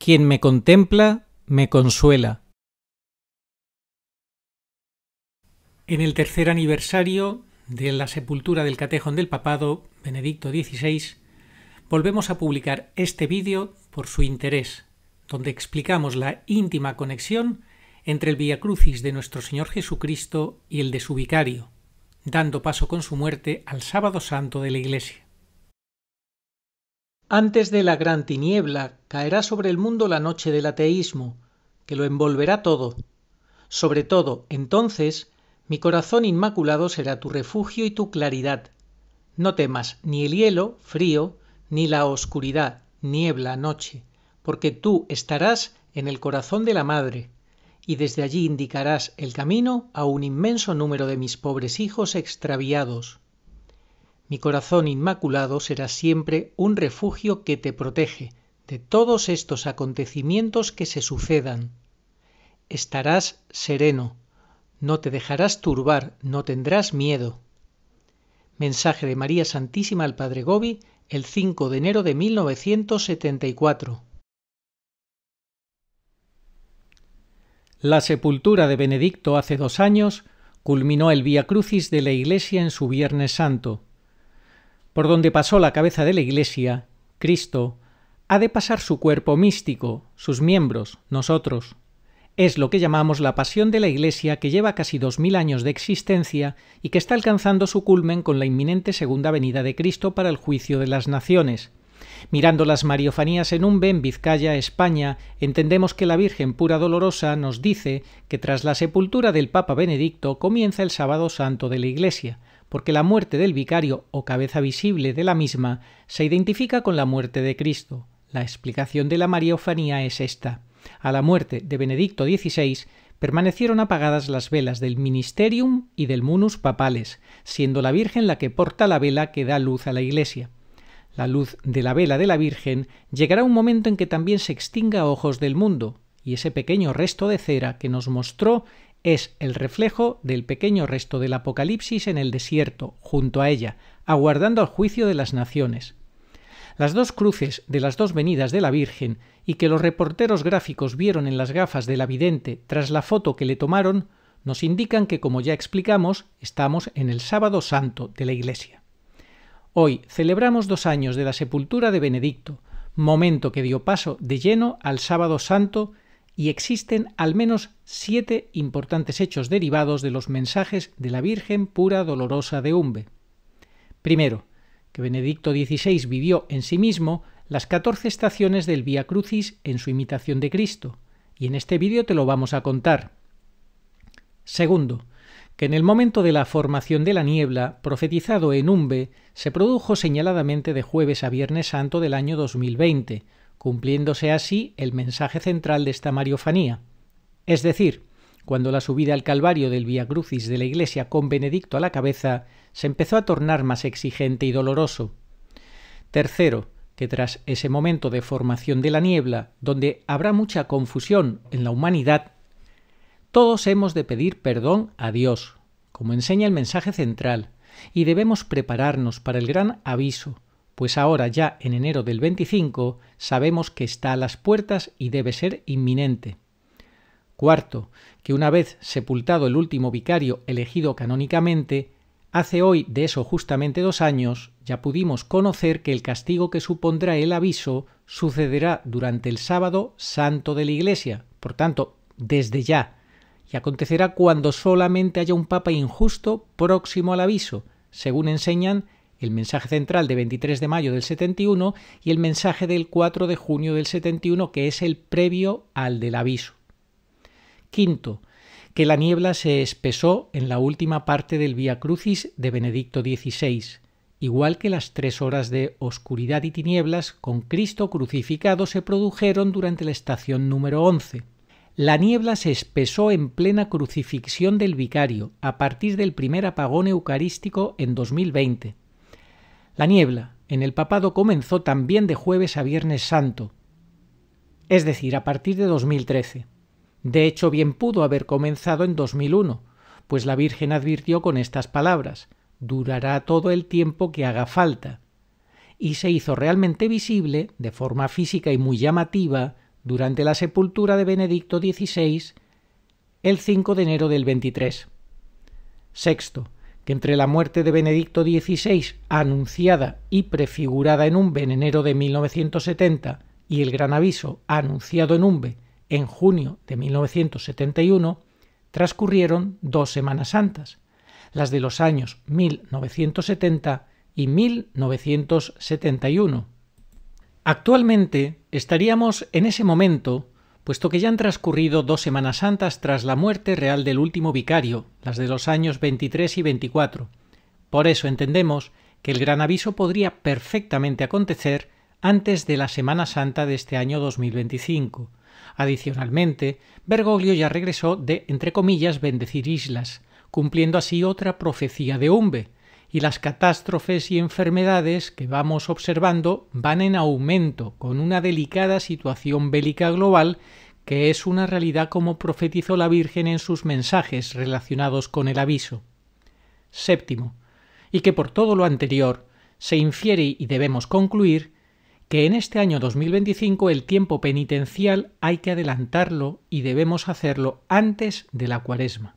Quien me contempla, me consuela. En el tercer aniversario de la sepultura del Catejón del Papado, Benedicto XVI, volvemos a publicar este vídeo por su interés, donde explicamos la íntima conexión entre el Vía Crucis de nuestro Señor Jesucristo y el de su vicario, dando paso con su muerte al Sábado Santo de la Iglesia. Antes de la gran tiniebla caerá sobre el mundo la noche del ateísmo, que lo envolverá todo. Sobre todo, entonces, mi corazón inmaculado será tu refugio y tu claridad. No temas ni el hielo, frío, ni la oscuridad, niebla, noche, porque tú estarás en el corazón de la Madre, y desde allí indicarás el camino a un inmenso número de mis pobres hijos extraviados. Mi corazón inmaculado será siempre un refugio que te protege de todos estos acontecimientos que se sucedan. Estarás sereno, no te dejarás turbar, no tendrás miedo. Mensaje de María Santísima al Padre Gobi el 5 de enero de 1974. La sepultura de Benedicto hace 2 años culminó el Vía Crucis de la Iglesia en su Viernes Santo. Por donde pasó la cabeza de la Iglesia, Cristo, ha de pasar su cuerpo místico, sus miembros, nosotros. Es lo que llamamos la pasión de la Iglesia, que lleva casi 2000 años de existencia y que está alcanzando su culmen con la inminente segunda venida de Cristo para el juicio de las naciones. Mirando las mariofanías en Umbe, en Vizcaya, España, entendemos que la Virgen pura dolorosa nos dice que tras la sepultura del Papa Benedicto comienza el Sábado Santo de la Iglesia, porque la muerte del vicario o cabeza visible de la misma se identifica con la muerte de Cristo. La explicación de la mariofanía es esta. A la muerte de Benedicto XVI permanecieron apagadas las velas del Ministerium y del Munus Papales, siendo la Virgen la que porta la vela que da luz a la Iglesia. La luz de la vela de la Virgen llegará un momento en que también se extinga a ojos del mundo, y ese pequeño resto de cera que nos mostró es el reflejo del pequeño resto del Apocalipsis en el desierto, junto a ella, aguardando al juicio de las naciones. Las 2 cruces de las 2 venidas de la Virgen y que los reporteros gráficos vieron en las gafas de la vidente tras la foto que le tomaron, nos indican que, como ya explicamos, estamos en el Sábado Santo de la Iglesia. Hoy celebramos 2 años de la sepultura de Benedicto, momento que dio paso de lleno al Sábado Santo, y existen al menos 7 importantes hechos derivados de los mensajes de la Virgen pura dolorosa de Umbe. Primero, que Benedicto XVI vivió en sí mismo las 14 estaciones del Vía Crucis en su imitación de Cristo, y en este vídeo te lo vamos a contar. Segundo, que en el momento de la formación de la niebla, profetizado en Umbe, se produjo señaladamente de jueves a Viernes Santo del año 2020, cumpliéndose así el mensaje central de esta mariofanía. Es decir, cuando la subida al Calvario del Vía Crucis de la Iglesia con Benedicto a la cabeza se empezó a tornar más exigente y doloroso. Tercero, que tras ese momento de formación de la niebla, donde habrá mucha confusión en la humanidad, todos hemos de pedir perdón a Dios, como enseña el mensaje central, y debemos prepararnos para el gran aviso, pues ahora ya en enero del 25 sabemos que está a las puertas y debe ser inminente. Cuarto, que una vez sepultado el último vicario elegido canónicamente, hace hoy de eso justamente 2 años, ya pudimos conocer que el castigo que supondrá el aviso sucederá durante el Sábado Santo de la Iglesia, por tanto, desde ya, y acontecerá cuando solamente haya un papa injusto próximo al aviso, según enseñan el mensaje central de 23 de mayo del 71 y el mensaje del 4 de junio del 71, que es el previo al del aviso. Quinto, que la niebla se espesó en la última parte del Vía Crucis de Benedicto XVI, igual que las 3 horas de oscuridad y tinieblas con Cristo crucificado se produjeron durante la estación número 11. La niebla se espesó en plena crucifixión del vicario, a partir del primer apagón eucarístico en 2020. La niebla en el papado comenzó también de jueves a Viernes Santo, es decir, a partir de 2013. De hecho, bien pudo haber comenzado en 2001, pues la Virgen advirtió con estas palabras: durará todo el tiempo que haga falta, y se hizo realmente visible, de forma física y muy llamativa, durante la sepultura de Benedicto XVI el 5 de enero del 23. Sexto, que entre la muerte de Benedicto XVI, anunciada y prefigurada en Umbe en enero de 1970, y el gran aviso anunciado en Umbe en junio de 1971, transcurrieron 2 Semanas Santas, las de los años 1970 y 1971. Actualmente estaríamos en ese momento, puesto que ya han transcurrido 2 Semanas Santas tras la muerte real del último vicario, las de los años 23 y 24. Por eso entendemos que el gran aviso podría perfectamente acontecer antes de la Semana Santa de este año 2025. Adicionalmente, Bergoglio ya regresó de, entre comillas, bendecir islas, cumpliendo así otra profecía de Umbe, y las catástrofes y enfermedades que vamos observando van en aumento, con una delicada situación bélica global que es una realidad como profetizó la Virgen en sus mensajes relacionados con el aviso. Séptimo, y que por todo lo anterior se infiere y debemos concluir que en este año 2025 el tiempo penitencial hay que adelantarlo y debemos hacerlo antes de la Cuaresma.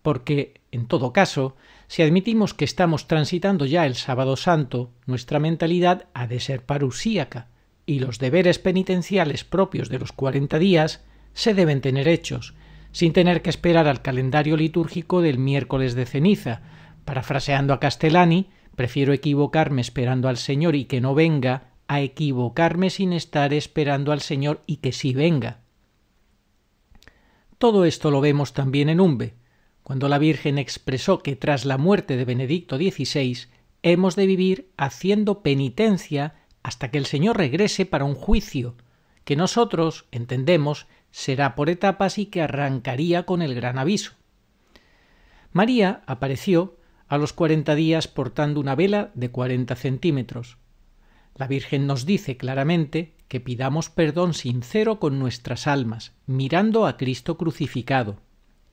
Porque, en todo caso, si admitimos que estamos transitando ya el Sábado Santo, nuestra mentalidad ha de ser parusíaca, y los deberes penitenciales propios de los 40 días se deben tener hechos, sin tener que esperar al calendario litúrgico del miércoles de ceniza. Parafraseando a Castellani, prefiero equivocarme esperando al Señor y que no venga, a equivocarme sin estar esperando al Señor y que sí venga. Todo esto lo vemos también en Umbe, cuando la Virgen expresó que tras la muerte de Benedicto XVI hemos de vivir haciendo penitencia hasta que el Señor regrese para un juicio, que nosotros entendemos será por etapas y que arrancaría con el gran aviso. María apareció a los 40 días portando una vela de 40 centímetros. La Virgen nos dice claramente que pidamos perdón sincero con nuestras almas, mirando a Cristo crucificado.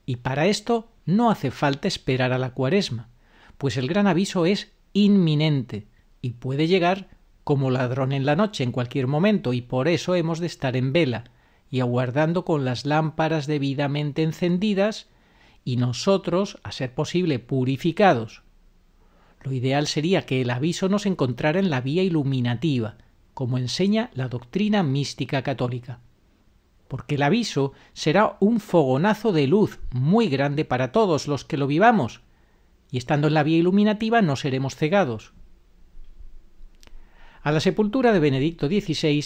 Y para esto no hace falta esperar a la Cuaresma, pues el gran aviso es inminente y puede llegar como ladrón en la noche en cualquier momento, y por eso hemos de estar en vela y aguardando con las lámparas debidamente encendidas y nosotros, a ser posible, purificados. Lo ideal sería que el aviso nos encontrara en la vía iluminativa, como enseña la doctrina mística católica. Porque el aviso será un fogonazo de luz muy grande para todos los que lo vivamos, y estando en la vía iluminativa no seremos cegados. A la sepultura de Benedicto XVI,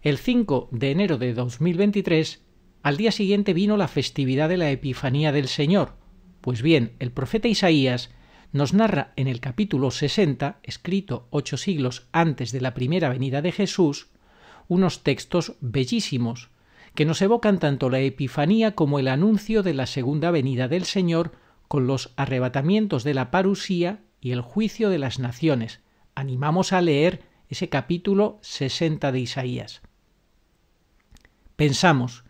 el 5 de enero de 2023, al día siguiente vino la festividad de la Epifanía del Señor. Pues bien, el profeta Isaías nos narra en el capítulo 60, escrito 8 siglos antes de la primera venida de Jesús, unos textos bellísimos, que nos evocan tanto la Epifanía como el anuncio de la segunda venida del Señor con los arrebatamientos de la parusía y el juicio de las naciones. Animamos a leer ese capítulo 60 de Isaías. Pensamos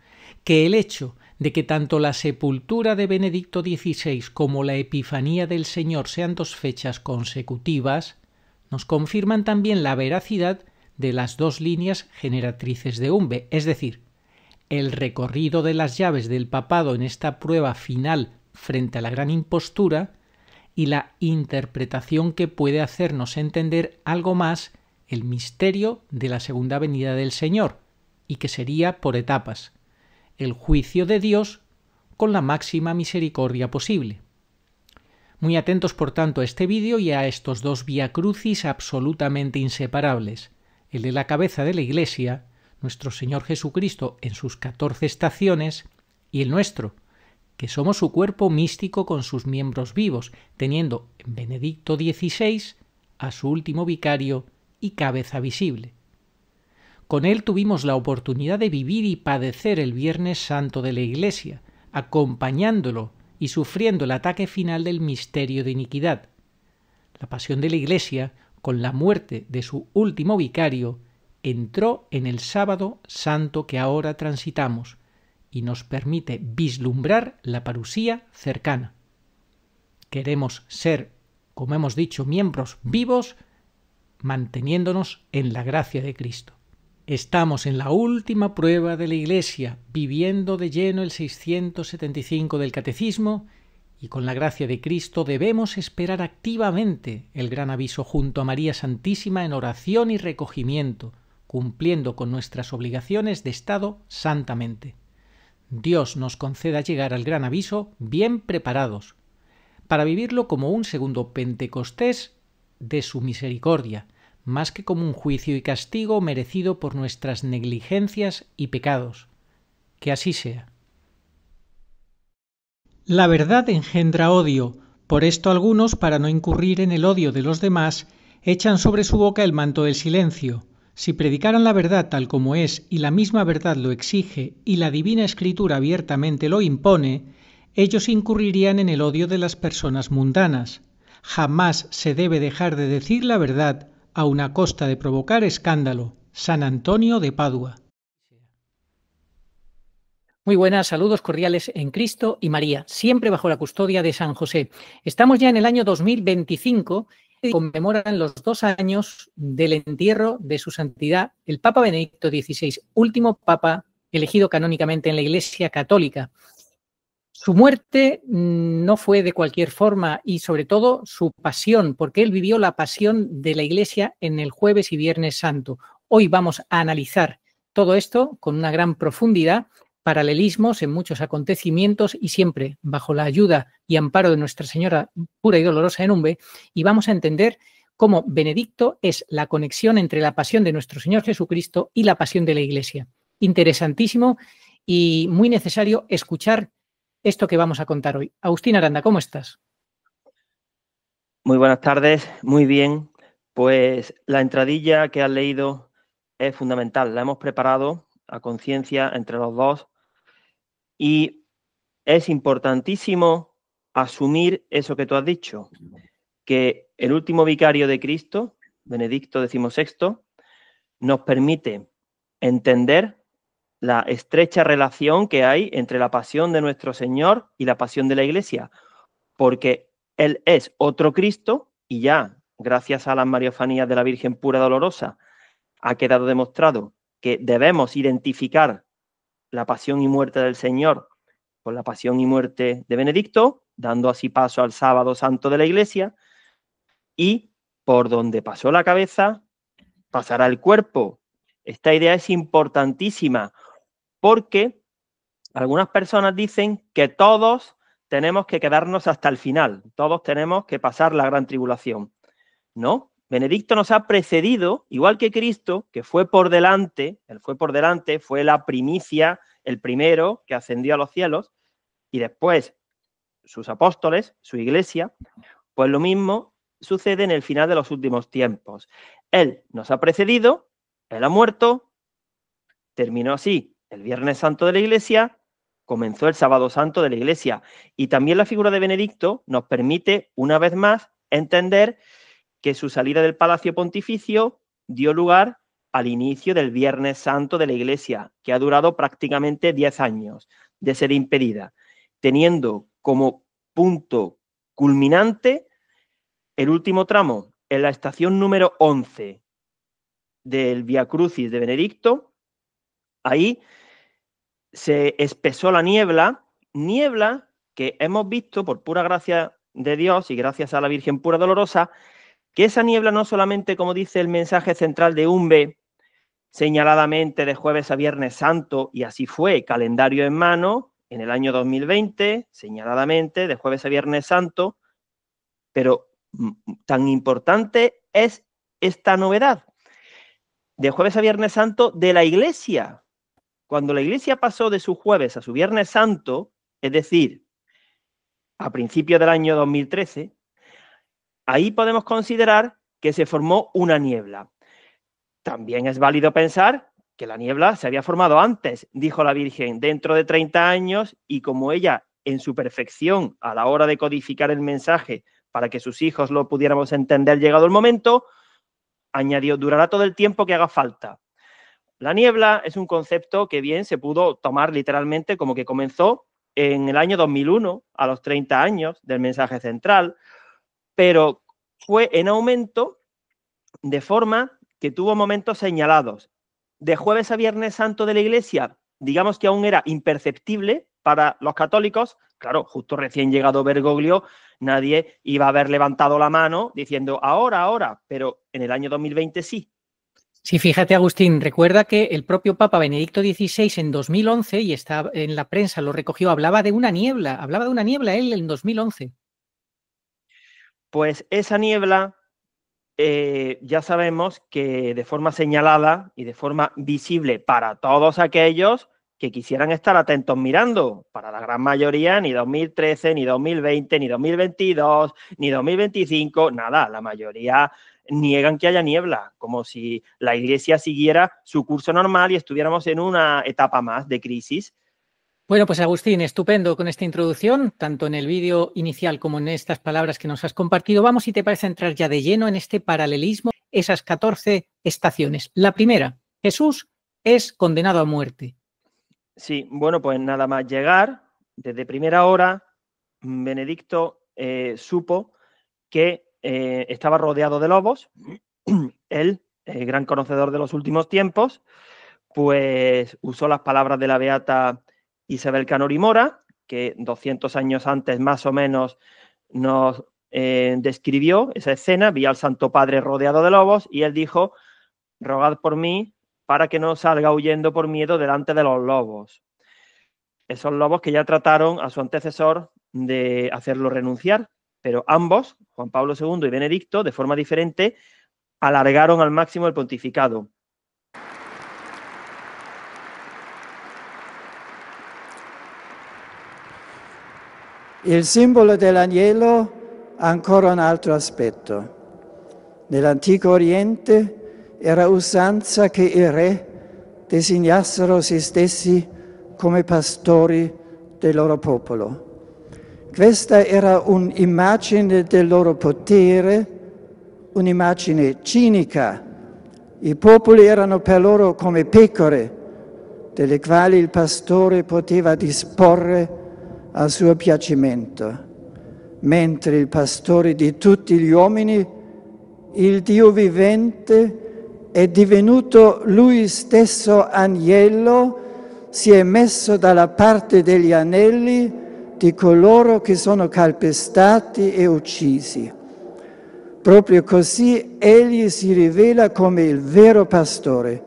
que el hecho de que tanto la sepultura de Benedicto XVI como la Epifanía del Señor sean 2 fechas consecutivas, nos confirman también la veracidad de las 2 líneas generatrices de Umbe, es decir, el recorrido de las llaves del papado en esta prueba final frente a la gran impostura y la interpretación que puede hacernos entender algo más el misterio de la segunda venida del Señor, y que sería por etapas, el juicio de Dios con la máxima misericordia posible. Muy atentos, por tanto, a este vídeo y a estos 2 vía crucis absolutamente inseparables, el de la cabeza de la Iglesia, nuestro Señor Jesucristo en sus 14 estaciones, y el nuestro, que somos su cuerpo místico con sus miembros vivos, teniendo en Benedicto XVI a su último vicario y cabeza visible. Con él tuvimos la oportunidad de vivir y padecer el Viernes Santo de la Iglesia, acompañándolo y sufriendo el ataque final del misterio de iniquidad. La pasión de la Iglesia, con la muerte de su último vicario, entró en el Sábado Santo que ahora transitamos y nos permite vislumbrar la parusía cercana. Queremos ser, como hemos dicho, miembros vivos, manteniéndonos en la gracia de Cristo. Estamos en la última prueba de la Iglesia, viviendo de lleno el 675 del Catecismo, y con la gracia de Cristo debemos esperar activamente el gran aviso junto a María Santísima en oración y recogimiento, cumpliendo con nuestras obligaciones de Estado santamente. Dios nos conceda llegar al gran aviso bien preparados, para vivirlo como un segundo Pentecostés de su misericordia, más que como un juicio y castigo merecido por nuestras negligencias y pecados. Que así sea. La verdad engendra odio, por esto algunos, para no incurrir en el odio de los demás, echan sobre su boca el manto del silencio. Si predicaran la verdad tal como es y la misma verdad lo exige y la divina escritura abiertamente lo impone, ellos incurrirían en el odio de las personas mundanas. Jamás se debe dejar de decir la verdad a una costa de provocar escándalo. San Antonio de Padua. Muy buenas, saludos cordiales en Cristo y María, siempre bajo la custodia de San José. Estamos ya en el año 2025 y conmemoran los 2 años del entierro de su santidad, el Papa Benedicto XVI, último papa elegido canónicamente en la Iglesia Católica. Su muerte no fue de cualquier forma y sobre todo su pasión, porque él vivió la pasión de la Iglesia en el jueves y viernes santo. Hoy vamos a analizar todo esto con una gran profundidad, paralelismos en muchos acontecimientos y siempre bajo la ayuda y amparo de Nuestra Señora pura y dolorosa en Umbe, y vamos a entender cómo Benedicto es la conexión entre la pasión de nuestro Señor Jesucristo y la pasión de la Iglesia. Interesantísimo y muy necesario escuchar esto que vamos a contar hoy. Agustín Aranda, ¿cómo estás? Muy buenas tardes, muy bien. Pues la entradilla que has leído es fundamental. La hemos preparado a conciencia entre los dos y es importantísimo asumir eso que tú has dicho, que el último vicario de Cristo, Benedicto XVI, nos permite entender la estrecha relación que hay entre la pasión de nuestro Señor y la pasión de la Iglesia, porque Él es otro Cristo y ya, gracias a las Mariofanías de la Virgen Pura Dolorosa, ha quedado demostrado que debemos identificar la pasión y muerte del Señor con la pasión y muerte de Benedicto, dando así paso al sábado santo de la Iglesia, y por donde pasó la cabeza, pasará el cuerpo. Esta idea es importantísima porque algunas personas dicen que todos tenemos que quedarnos hasta el final, todos tenemos que pasar la gran tribulación. No, Benedicto nos ha precedido, igual que Cristo, que fue por delante, él fue por delante, fue la primicia, el primero que ascendió a los cielos, y después sus apóstoles, su iglesia, pues lo mismo sucede en el final de los últimos tiempos. Él nos ha precedido, él ha muerto, terminó así el Viernes Santo de la Iglesia, comenzó el Sábado Santo de la Iglesia. Y también la figura de Benedicto nos permite, una vez más, entender que su salida del Palacio Pontificio dio lugar al inicio del Viernes Santo de la Iglesia, que ha durado prácticamente 10 años de ser impedida, teniendo como punto culminante el último tramo en la estación número 11 del Vía Crucis de Benedicto. Ahí se espesó la niebla que hemos visto por pura gracia de Dios y gracias a la Virgen Pura Dolorosa, que esa niebla no solamente, como dice el mensaje central de Umbe, señaladamente de jueves a viernes santo, y así fue, calendario en mano, en el año 2020, señaladamente de jueves a viernes santo, pero tan importante es esta novedad, de jueves a viernes santo de la Iglesia. Cuando la Iglesia pasó de su jueves a su viernes santo, es decir, a principios del año 2013, ahí podemos considerar que se formó una niebla. También es válido pensar que la niebla se había formado antes, dijo la Virgen, dentro de 30 años, y como ella, en su perfección, a la hora de codificar el mensaje para que sus hijos lo pudiéramos entender llegado el momento, añadió, durará todo el tiempo que haga falta. La niebla es un concepto que bien se pudo tomar literalmente como que comenzó en el año 2001, a los 30 años del mensaje central, pero fue en aumento de forma que tuvo momentos señalados. de Jueves a Viernes Santo de la Iglesia, digamos que aún era imperceptible para los católicos. Claro, justo recién llegado Bergoglio, nadie iba a haber levantado la mano diciendo ahora, pero en el año 2020 sí. Sí, fíjate, Agustín, recuerda que el propio Papa Benedicto XVI en 2011, y está en la prensa, lo recogió, hablaba de una niebla él en 2011. Pues esa niebla ya sabemos que de forma señalada y de forma visible para todos aquellos que quisieran estar atentos mirando, para la gran mayoría ni 2013, ni 2020, ni 2022, ni 2025, nada, la mayoría niegan que haya niebla, como si la Iglesia siguiera su curso normal y estuviéramos en una etapa más de crisis. Bueno, pues Agustín, estupendo con esta introducción, tanto en el vídeo inicial como en estas palabras que nos has compartido. Vamos, si te parece, a entrar ya de lleno en este paralelismo, esas 14 estaciones. La primera, Jesús es condenado a muerte. Sí, bueno, pues nada más llegar, desde primera hora, Benedicto supo que estaba rodeado de lobos. Él, gran conocedor de los últimos tiempos, pues usó las palabras de la beata Isabel Canori Mora, que 200 años antes más o menos nos describió esa escena. Vi al Santo Padre rodeado de lobos y él dijo: rogad por mí para que no salga huyendo por miedo delante de los lobos. Esos lobos que ya trataron a su antecesor de hacerlo renunciar, pero ambos, Juan Pablo II y Benedicto, de forma diferente, alargaron al máximo el pontificado. Il simbolo dell'agnello ha ancora un altro aspetto. Nell'antico Oriente era usanza che i re designassero se stessi come pastori del loro popolo. Questa era un'immagine del loro potere, un'immagine cinica. I popoli erano per loro come pecore, delle quali il pastore poteva disporre a suo piacimento, mentre il pastore di tutti gli uomini, il Dio vivente, è divenuto lui stesso agnello, si è messo dalla parte degli anelli di coloro che sono calpestati e uccisi. Proprio così egli si rivela come il vero pastore.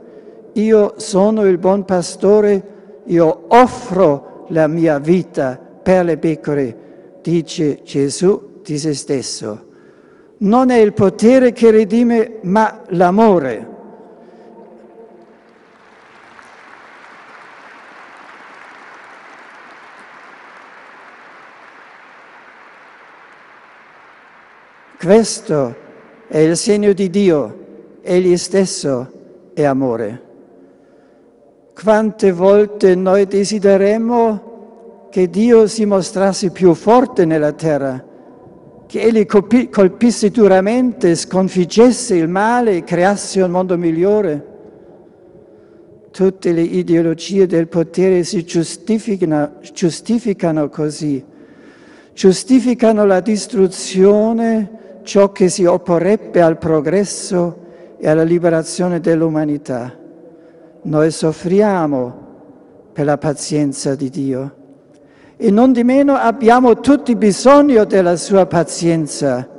Io sono il buon pastore, io offro la mia vita per le pecore, dice Gesù di se stesso. Non è il potere che redime, ma l'amore. Questo è il segno di Dio, egli stesso è amore. Quante volte noi desideremmo che Dio si mostrasse più forte nella terra, che Egli colpisse duramente, sconfiggesse il male e creasse un mondo migliore. Tutte le ideologie del potere si giustificano così, giustificano la distruzione, ciò che si opporrebbe al progresso e alla liberazione dell'umanità. Noi soffriamo per la pazienza di Dio. E non di meno abbiamo tutti bisogno della sua pazienza.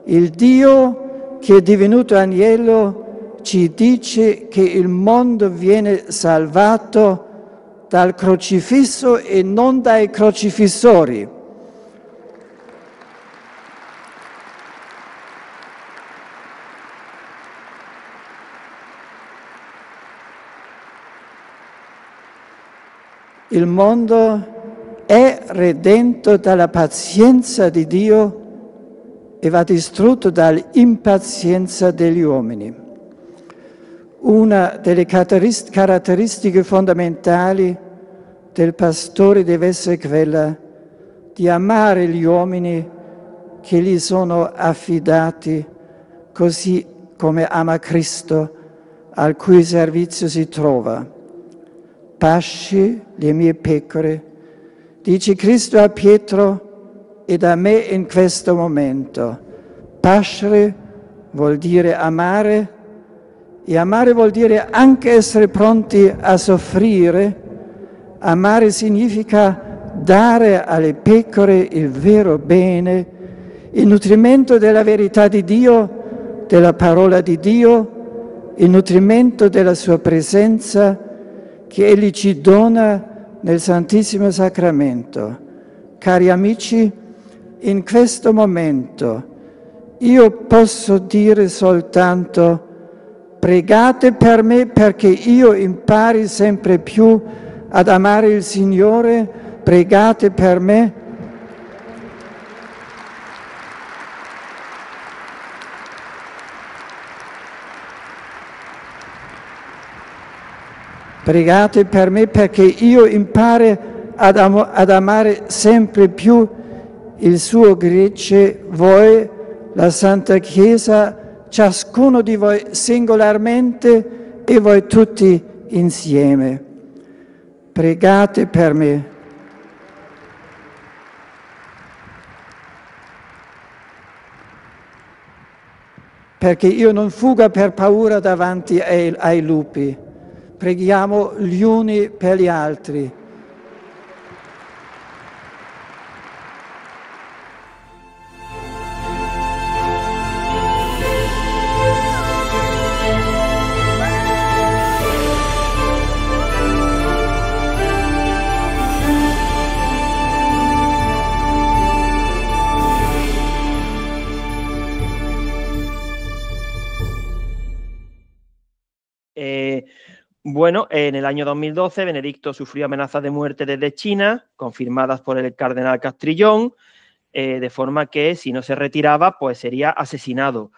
Il Dio che è divenuto agnello ci dice che il mondo viene salvato dal crocifisso e non dai crocifissori. Il mondo è redento dalla pazienza di Dio e va distrutto dall'impazienza degli uomini. Una delle caratteristiche fondamentali del pastore deve essere quella di amare gli uomini che gli sono affidati, così come ama Cristo, al cui servizio si trova. Pasci le mie pecore, dice Cristo a Pietro ed a me in questo momento. Pascere vuol dire amare E amare vuol dire anche essere pronti a soffrire. Amare significa dare alle pecore il vero bene, il nutrimento della verità di Dio, della parola di Dio, il nutrimento della sua presenza che Egli ci dona nel Santissimo Sacramento. Cari amici, in questo momento io posso dire soltanto: pregate per me perché io impari sempre più ad amare il Signore, pregate per me. Pregate per me perché io impari ad amare sempre più il suo gregge, voi, la Santa Chiesa, ciascuno di voi singolarmente e voi tutti insieme. Pregate per me. Perché io non fuga per paura davanti ai lupi. Preghiamo gli uni per gli altri. Bueno, en el año 2012 Benedicto sufrió amenazas de muerte desde China, confirmadas por el cardenal Castrillón, de forma que si no se retiraba, pues sería asesinado.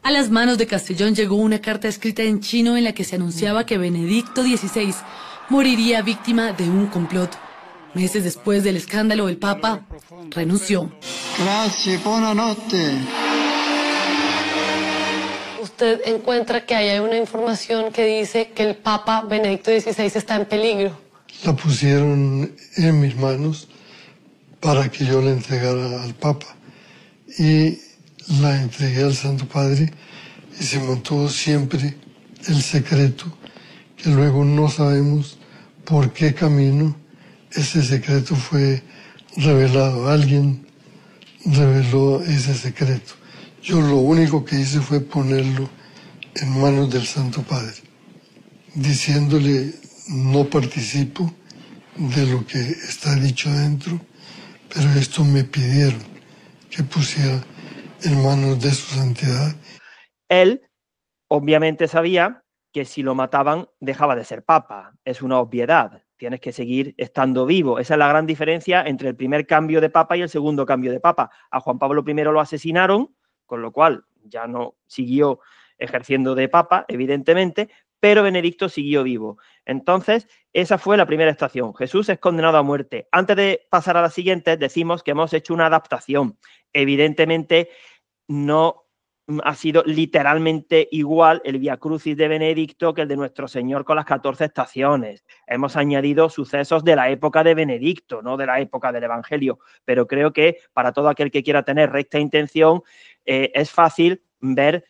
A las manos de Castrillón llegó una carta escrita en chino en la que se anunciaba que Benedicto XVI moriría víctima de un complot. Meses después del escándalo, el Papa renunció. Gracias, buonanotte. Usted encuentra que hay una información que dice que el Papa Benedicto XVI está en peligro. La pusieron en mis manos para que yo la entregara al Papa. Y la entregué al Santo Padre y se mantuvo siempre el secreto, que luego no sabemos por qué camino ese secreto fue revelado. Alguien reveló ese secreto. Yo lo único que hice fue ponerlo en manos del Santo Padre, diciéndole: no participo de lo que está dicho adentro, pero esto me pidieron que pusiera en manos de su santidad. Él obviamente sabía que si lo mataban dejaba de ser papa, es una obviedad, tienes que seguir estando vivo. Esa es la gran diferencia entre el primer cambio de papa y el segundo cambio de papa. A Juan Pablo I lo asesinaron, con lo cual ya no siguió ejerciendo de papa, evidentemente, pero Benedicto siguió vivo. Entonces, esa fue la primera estación. Jesús es condenado a muerte. Antes de pasar a la siguiente, decimos que hemos hecho una adaptación. Evidentemente, no ha sido literalmente igual el Vía Crucis de Benedicto que el de nuestro Señor con las 14 estaciones. Hemos añadido sucesos de la época de Benedicto, no de la época del Evangelio, pero creo que para todo aquel que quiera tener recta intención es fácil ver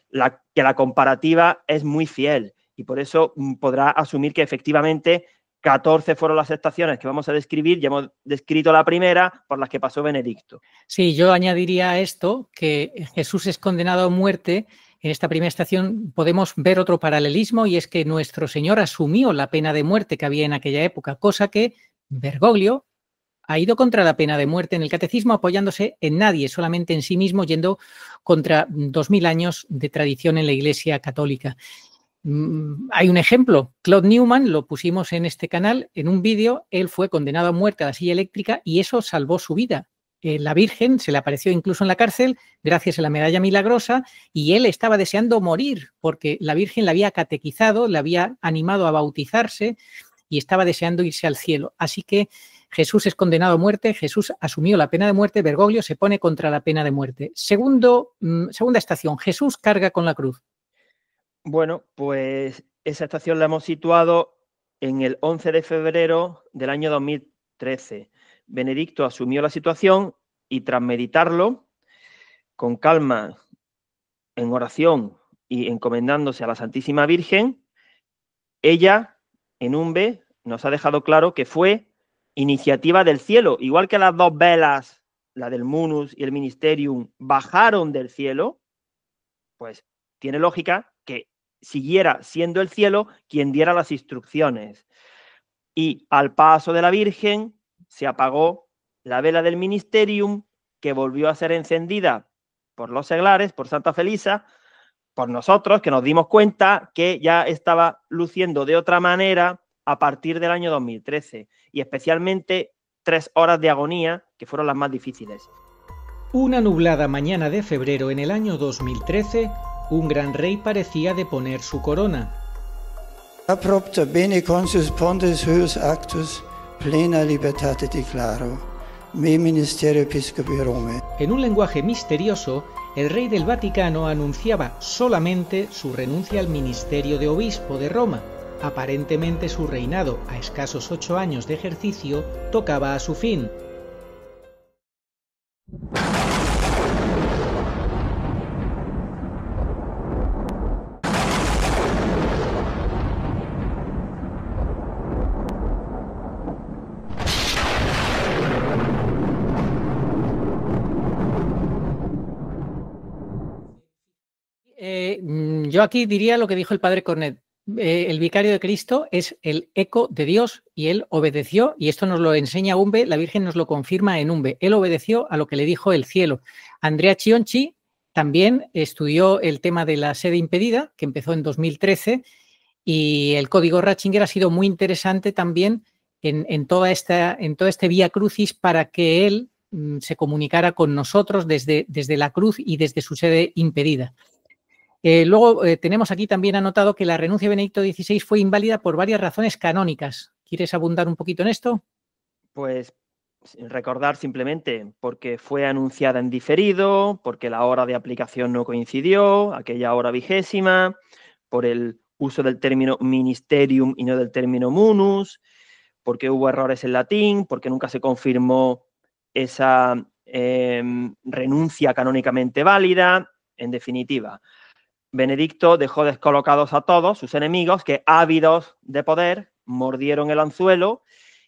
que la comparativa es muy fiel y por eso podrá asumir que efectivamente 14 fueron las estaciones que vamos a describir, ya hemos descrito la primera por las que pasó Benedicto. Sí, yo añadiría a esto que Jesús es condenado a muerte. En esta primera estación podemos ver otro paralelismo y es que nuestro Señor asumió la pena de muerte que había en aquella época, cosa que Bergoglio ha ido contra la pena de muerte en el catecismo apoyándose en nadie, solamente en sí mismo, yendo contra 2000 años de tradición en la Iglesia católica. Hay un ejemplo, Claude Newman, lo pusimos en este canal, en un vídeo, él fue condenado a muerte a la silla eléctrica y eso salvó su vida. La Virgen se le apareció incluso en la cárcel gracias a la medalla milagrosa y él estaba deseando morir porque la Virgen le había catequizado, le había animado a bautizarse y estaba deseando irse al cielo. Así que Jesús es condenado a muerte, Jesús asumió la pena de muerte, Bergoglio se pone contra la pena de muerte. Segunda estación, Jesús carga con la cruz. Bueno, pues esa estación la hemos situado en el 11 de febrero del año 2013. Benedicto asumió la situación y tras meditarlo, con calma, en oración y encomendándose a la Santísima Virgen, ella, en Umbe, nos ha dejado claro que fue iniciativa del cielo, igual que las dos velas, la del Munus y el Ministerium, bajaron del cielo, pues tiene lógica que siguiera siendo el cielo quien diera las instrucciones. Y al paso de la Virgen se apagó la vela del Ministerium, que volvió a ser encendida por los seglares, por Santa Felisa, por nosotros, que nos dimos cuenta que ya estaba luciendo de otra manera a partir del año 2013, y especialmente 3 horas de agonía, que fueron las más difíciles. Una nublada mañana de febrero en el año 2013, un gran rey parecía deponer su corona. Apropter bene consus pontes huius actus, plena libertate declaro, me ministerio episcopi Rome. En un lenguaje misterioso, el rey del Vaticano anunciaba solamente su renuncia al ministerio de obispo de Roma. Aparentemente su reinado, a escasos 8 años de ejercicio, tocaba a su fin. Yo aquí diría lo que dijo el padre Cornet. El vicario de Cristo es el eco de Dios y él obedeció, y esto nos lo enseña Umbe, la Virgen nos lo confirma en Umbe. Él obedeció a lo que le dijo el cielo. Andrea Chionchi también estudió el tema de la sede impedida, que empezó en 2013, y el código Ratzinger ha sido muy interesante también en todo este Vía Crucis para que él se comunicara con nosotros desde la cruz y desde su sede impedida. Luego tenemos aquí también anotado que la renuncia de Benedicto XVI fue inválida por varias razones canónicas. ¿Quieres abundar un poquito en esto? Pues recordar simplemente porque fue anunciada en diferido, porque la hora de aplicación no coincidió, aquella hora 20ª, por el uso del término ministerium y no del término munus, porque hubo errores en latín, porque nunca se confirmó esa renuncia canónicamente válida. En definitiva, Benedicto dejó descolocados a todos sus enemigos que, ávidos de poder, mordieron el anzuelo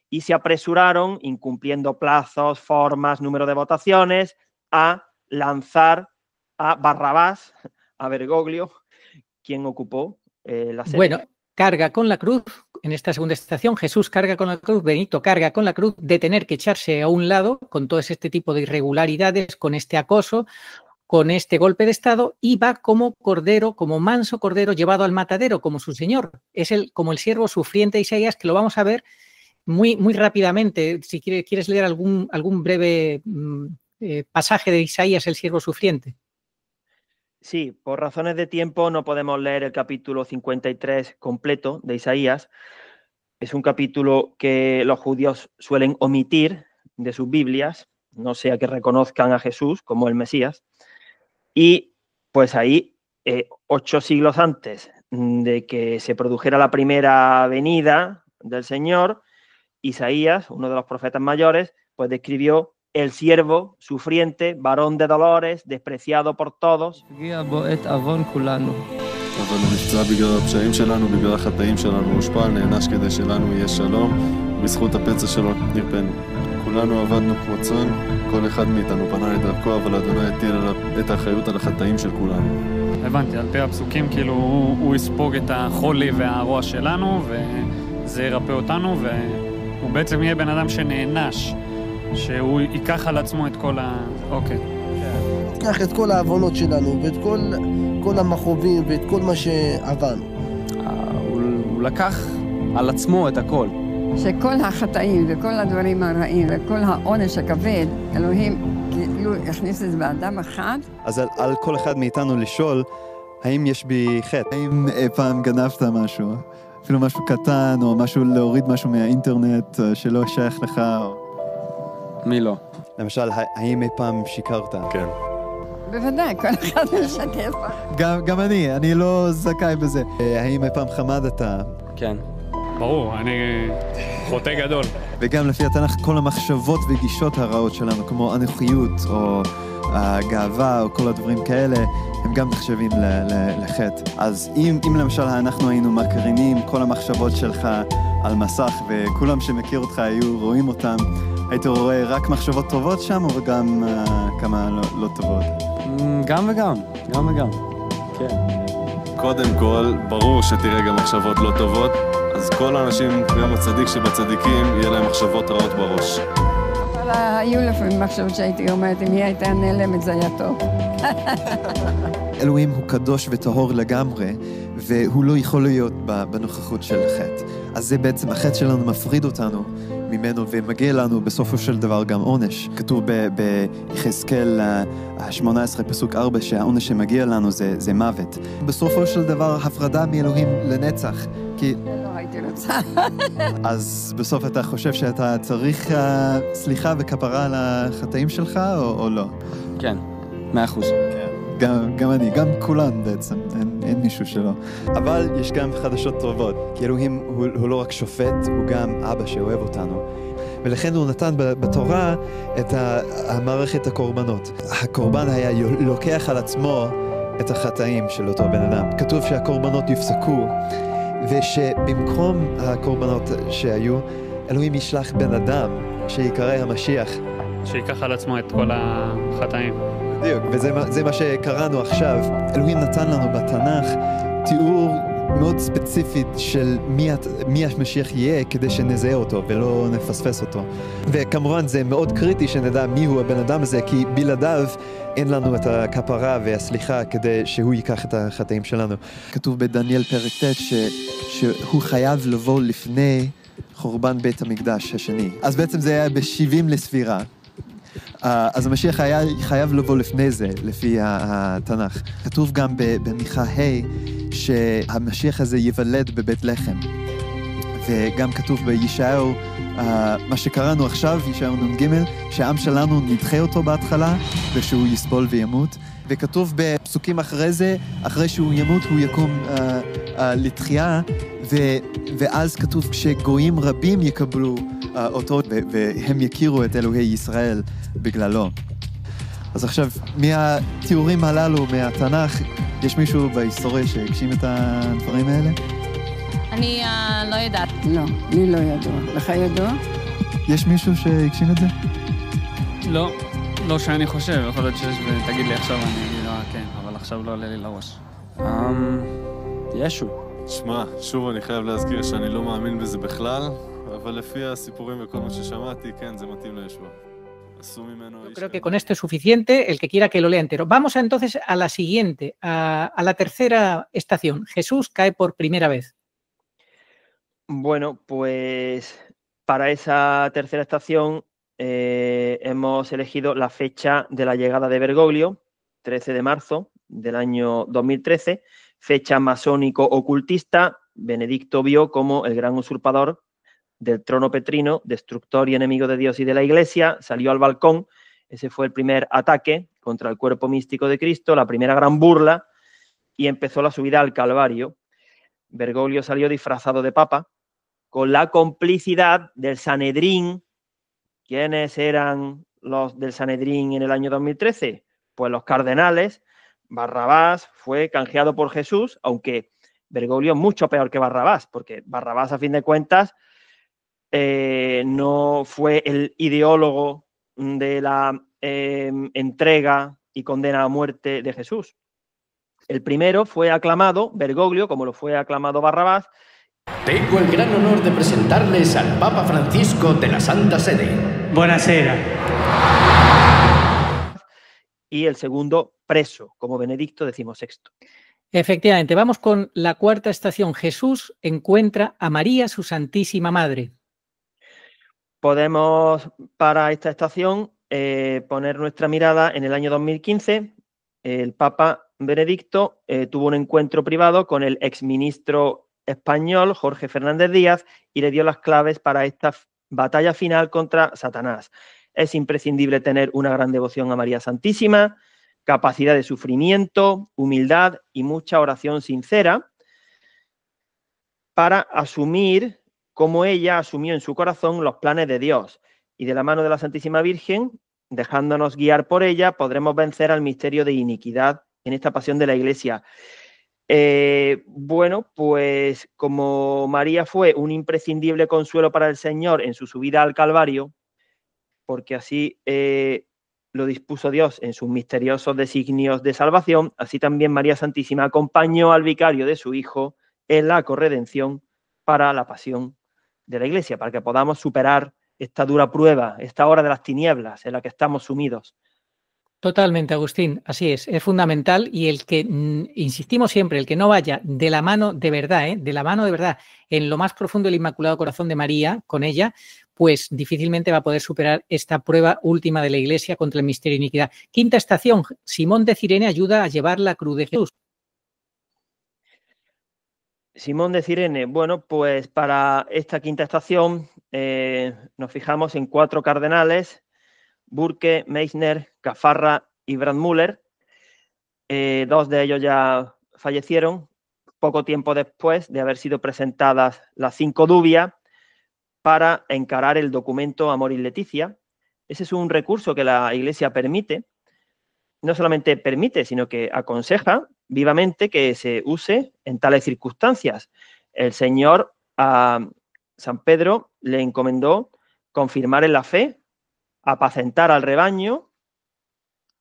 y se apresuraron, incumpliendo plazos, formas, número de votaciones, a lanzar a Barrabás, a Bergoglio, quien ocupó la sede. Bueno, carga con la cruz, en esta segunda estación, Jesús carga con la cruz, Benedicto carga con la cruz de tener que echarse a un lado con todo este tipo de irregularidades, con este acoso, con este golpe de Estado, y va como cordero, como manso cordero llevado al matadero, como su Señor. Es como el siervo sufriente de Isaías, que lo vamos a ver muy rápidamente. Si quieres leer algún breve pasaje de Isaías, el siervo sufriente. Sí, por razones de tiempo no podemos leer el capítulo 53 completo de Isaías. Es un capítulo que los judíos suelen omitir de sus Biblias, no sea que reconozcan a Jesús como el Mesías. Y pues ahí, 8 siglos antes de que se produjera la primera venida del Señor, Isaías, uno de los profetas mayores, pues describió el siervo sufriente, varón de dolores, despreciado por todos. אבל הוא נפצע בגלל הפשעים שלנו, בגלל החטאים שלנו, הושפע, נענש כדי שלנו יהיה שלום, בזכות הפצע שלו נרפאנו. כולנו עבדנו כמו צאן, כל אחד מאיתנו פנה לדרכו, אבל אדוני הטיל את האחריות על החטאים של כולנו. הבנתי, על פי הפסוקים כאילו הוא יספוג את החולי והרוע שלנו, וזה ירפא אותנו, והוא בעצם יהיה בן אדם שנענש, שהוא ייקח על עצמו את כל אוקיי. ייקח את כל העוונות שלנו, ואת כל המכאובים, ואת כל מה שעברנו. הוא לקח על עצמו את הכל. שכל החטאים וכל הדברים הרעים וכל העונש הכבד, אלוהים כאילו הכניס את זה באדם אחד. אז על כל אחד מאיתנו לשאול, האם יש בי חטא? האם פעם גנבת משהו? אפילו משהו קטן, או משהו להוריד משהו מהאינטרנט שלא שייך לך? מי לא? למשל, האם אי פעם שיקרת? כן. בוודאי, כל אחד משקף. גם אני לא זכאי בזה. האם אי פעם חמדת? כן. ברור, אני חוטא גדול. וגם לפי התנ"ך כל המחשבות וגישות הרעות שלנו, כמו אנוכיות או הגאווה או כל הדברים כאלה, הם גם נחשבים לחטא. אז אם למשל אנחנו היינו מקרינים כל המחשבות שלך על מסך, וכולם שמכיר אותך היו רואים אותם, היית רואה רק מחשבות טובות שם, או גם כמה לא טובות? גם וגם, גם וגם, כן. קודם כל, ברור שתראה גם מחשבות לא טובות, אז כל האנשים, גם הצדיק שבצדיקים, יהיה להם מחשבות רעות בראש. אבל היו לפעמים מחשבות שהייתי אומרת, אם היא הייתה נעלמת זה היה טוב. אלוהים הוא קדוש וטהור לגמרי, והוא לא יכול להיות בנוכחות של חטא. אז זה בעצם, החטא שלנו מפריד אותנו ממנו, ומגיע לנו בסופו של דבר גם עונש. כתוב ביחזקאל 18 פסוק 4 שהעונש שמגיע לנו זה מוות. בסופו של דבר הפרדה מאלוהים לנצח. כי... לא הייתי רוצה. אז בסוף אתה חושב שאתה צריך סליחה וכפרה על החטאים שלך או לא? כן, 100%. גם אני, גם כולן בעצם, אין מישהו שלא. אבל יש גם חדשות טובות, כי אלוהים הוא לא רק שופט, הוא גם אבא שאוהב אותנו. ולכן הוא נתן בתורה את המערכת הקורבנות. הקורבן היה לוקח על עצמו את החטאים של אותו בן אדם. כתוב שהקורבנות יפסקו, ושבמקום הקורבנות שהיו, אלוהים ישלח בן אדם שיקרא המשיח. שיקח על עצמו את כל החטאים. בדיוק, וזה מה שקראנו עכשיו. אלוהים נתן לנו בתנ"ך תיאור מאוד ספציפית של מי המשיח יהיה כדי שנזהה אותו ולא נפספס אותו. וכמובן זה מאוד קריטי שנדע מי הוא הבן אדם הזה, כי בלעדיו אין לנו את הכפרה והסליחה כדי שהוא ייקח את החטאים שלנו. כתוב בדניאל פרק ט' שהוא חייב לבוא לפני חורבן בית המקדש השני. אז בעצם זה היה ב-70 לספירה. אז המשיח היה חייב לבוא לפני זה, לפי התנ"ך. כתוב גם במיכה ה' שהמשיח הזה ייוולד בבית לחם. וגם כתוב בישעיהו, מה שקראנו עכשיו, ישעיהו נ"ג, שהעם שלנו נדחה אותו בהתחלה, ושהוא יסבול וימות. וכתוב בפסוקים אחרי זה, אחרי שהוא ימות, הוא יקום לתחייה, ואז כתוב כשגויים רבים יקבלו אותו, והם יכירו את אלוהי ישראל בגללו. אז עכשיו, מהתיאורים הללו, מהתנ"ך, יש מישהו בהיסטוריה שהגשים את הדברים האלה? אני לא יודעת. לא, לי לא ידוע. לך ידוע? יש מישהו שהגשים את זה? לא, לא שאני חושב. יכול להיות שיש, ותגיד לי עכשיו, אני אגיד, כן, אבל עכשיו לא עולה לי לראש. ישו. שמע, שוב אני חייב להזכיר שאני לא מאמין בזה בכלל, אבל לפי הסיפורים וכל מה ששמעתי, כן, זה מתאים לישוע. Yo creo que con esto es suficiente, el que quiera que lo lea entero. Vamos entonces a la siguiente, a la tercera estación. Jesús cae por primera vez. Bueno, pues para esa tercera estación hemos elegido la fecha de la llegada de Bergoglio, 13 de marzo del año 2013, fecha masónico-ocultista. Benedicto vio como el gran usurpador del trono petrino, destructor y enemigo de Dios y de la Iglesia, salió al balcón. Ese fue el primer ataque contra el cuerpo místico de Cristo, la primera gran burla, y empezó la subida al Calvario. Bergoglio salió disfrazado de papa, con la complicidad del Sanedrín. ¿Quiénes eran los del Sanedrín en el año 2013? Pues los cardenales. Barrabás fue canjeado por Jesús, aunque Bergoglio es mucho peor que Barrabás, porque Barrabás, a fin de cuentas, no fue el ideólogo de la entrega y condena a muerte de Jesús. El primero fue aclamado, Bergoglio, como lo fue aclamado Barrabás. Tengo el gran honor de presentarles al Papa Francisco de la Santa Sede. Buonasera. Y el segundo preso, como Benedicto XVI. Efectivamente, vamos con la cuarta estación. Jesús encuentra a María, su Santísima Madre. Podemos, para esta estación, poner nuestra mirada en el año 2015. El Papa Benedicto tuvo un encuentro privado con el exministro español, Jorge Fernández Díaz, y le dio las claves para esta batalla final contra Satanás. Es imprescindible tener una gran devoción a María Santísima, capacidad de sufrimiento, humildad y mucha oración sincera para asumir como ella asumió en su corazón los planes de Dios. Y de la mano de la Santísima Virgen dejándonos guiar por ella, podremos vencer al misterio de iniquidad en esta pasión de la Iglesia. Bueno, pues como María fue un imprescindible consuelo para el Señor en su subida al Calvario, porque así lo dispuso Dios en sus misteriosos designios de salvación, así también María Santísima acompañó al vicario de su Hijo en la corredención para la pasión de la Iglesia, para que podamos superar esta dura prueba, esta hora de las tinieblas en la que estamos sumidos. Totalmente, Agustín, así es fundamental, y el que, insistimos siempre, el que no vaya de la mano de verdad, de la mano de verdad, en lo más profundo del Inmaculado Corazón de María, con ella, pues difícilmente va a poder superar esta prueba última de la Iglesia contra el misterio de iniquidad. Quinta estación, Simón de Cirene ayuda a llevar la cruz de Jesús. Simón de Cirene, bueno, pues para esta quinta estación nos fijamos en 4 cardenales: Burke, Meissner, Cafarra y Brandmüller. 2 de ellos ya fallecieron poco tiempo después de haber sido presentadas las 5 dubias para encarar el documento Amoris Laetitia. Ese es un recurso que la Iglesia permite, no solamente permite, sino que aconseja vivamente que se use en tales circunstancias. El Señor a San Pedro le encomendó confirmar en la fe, apacentar al rebaño,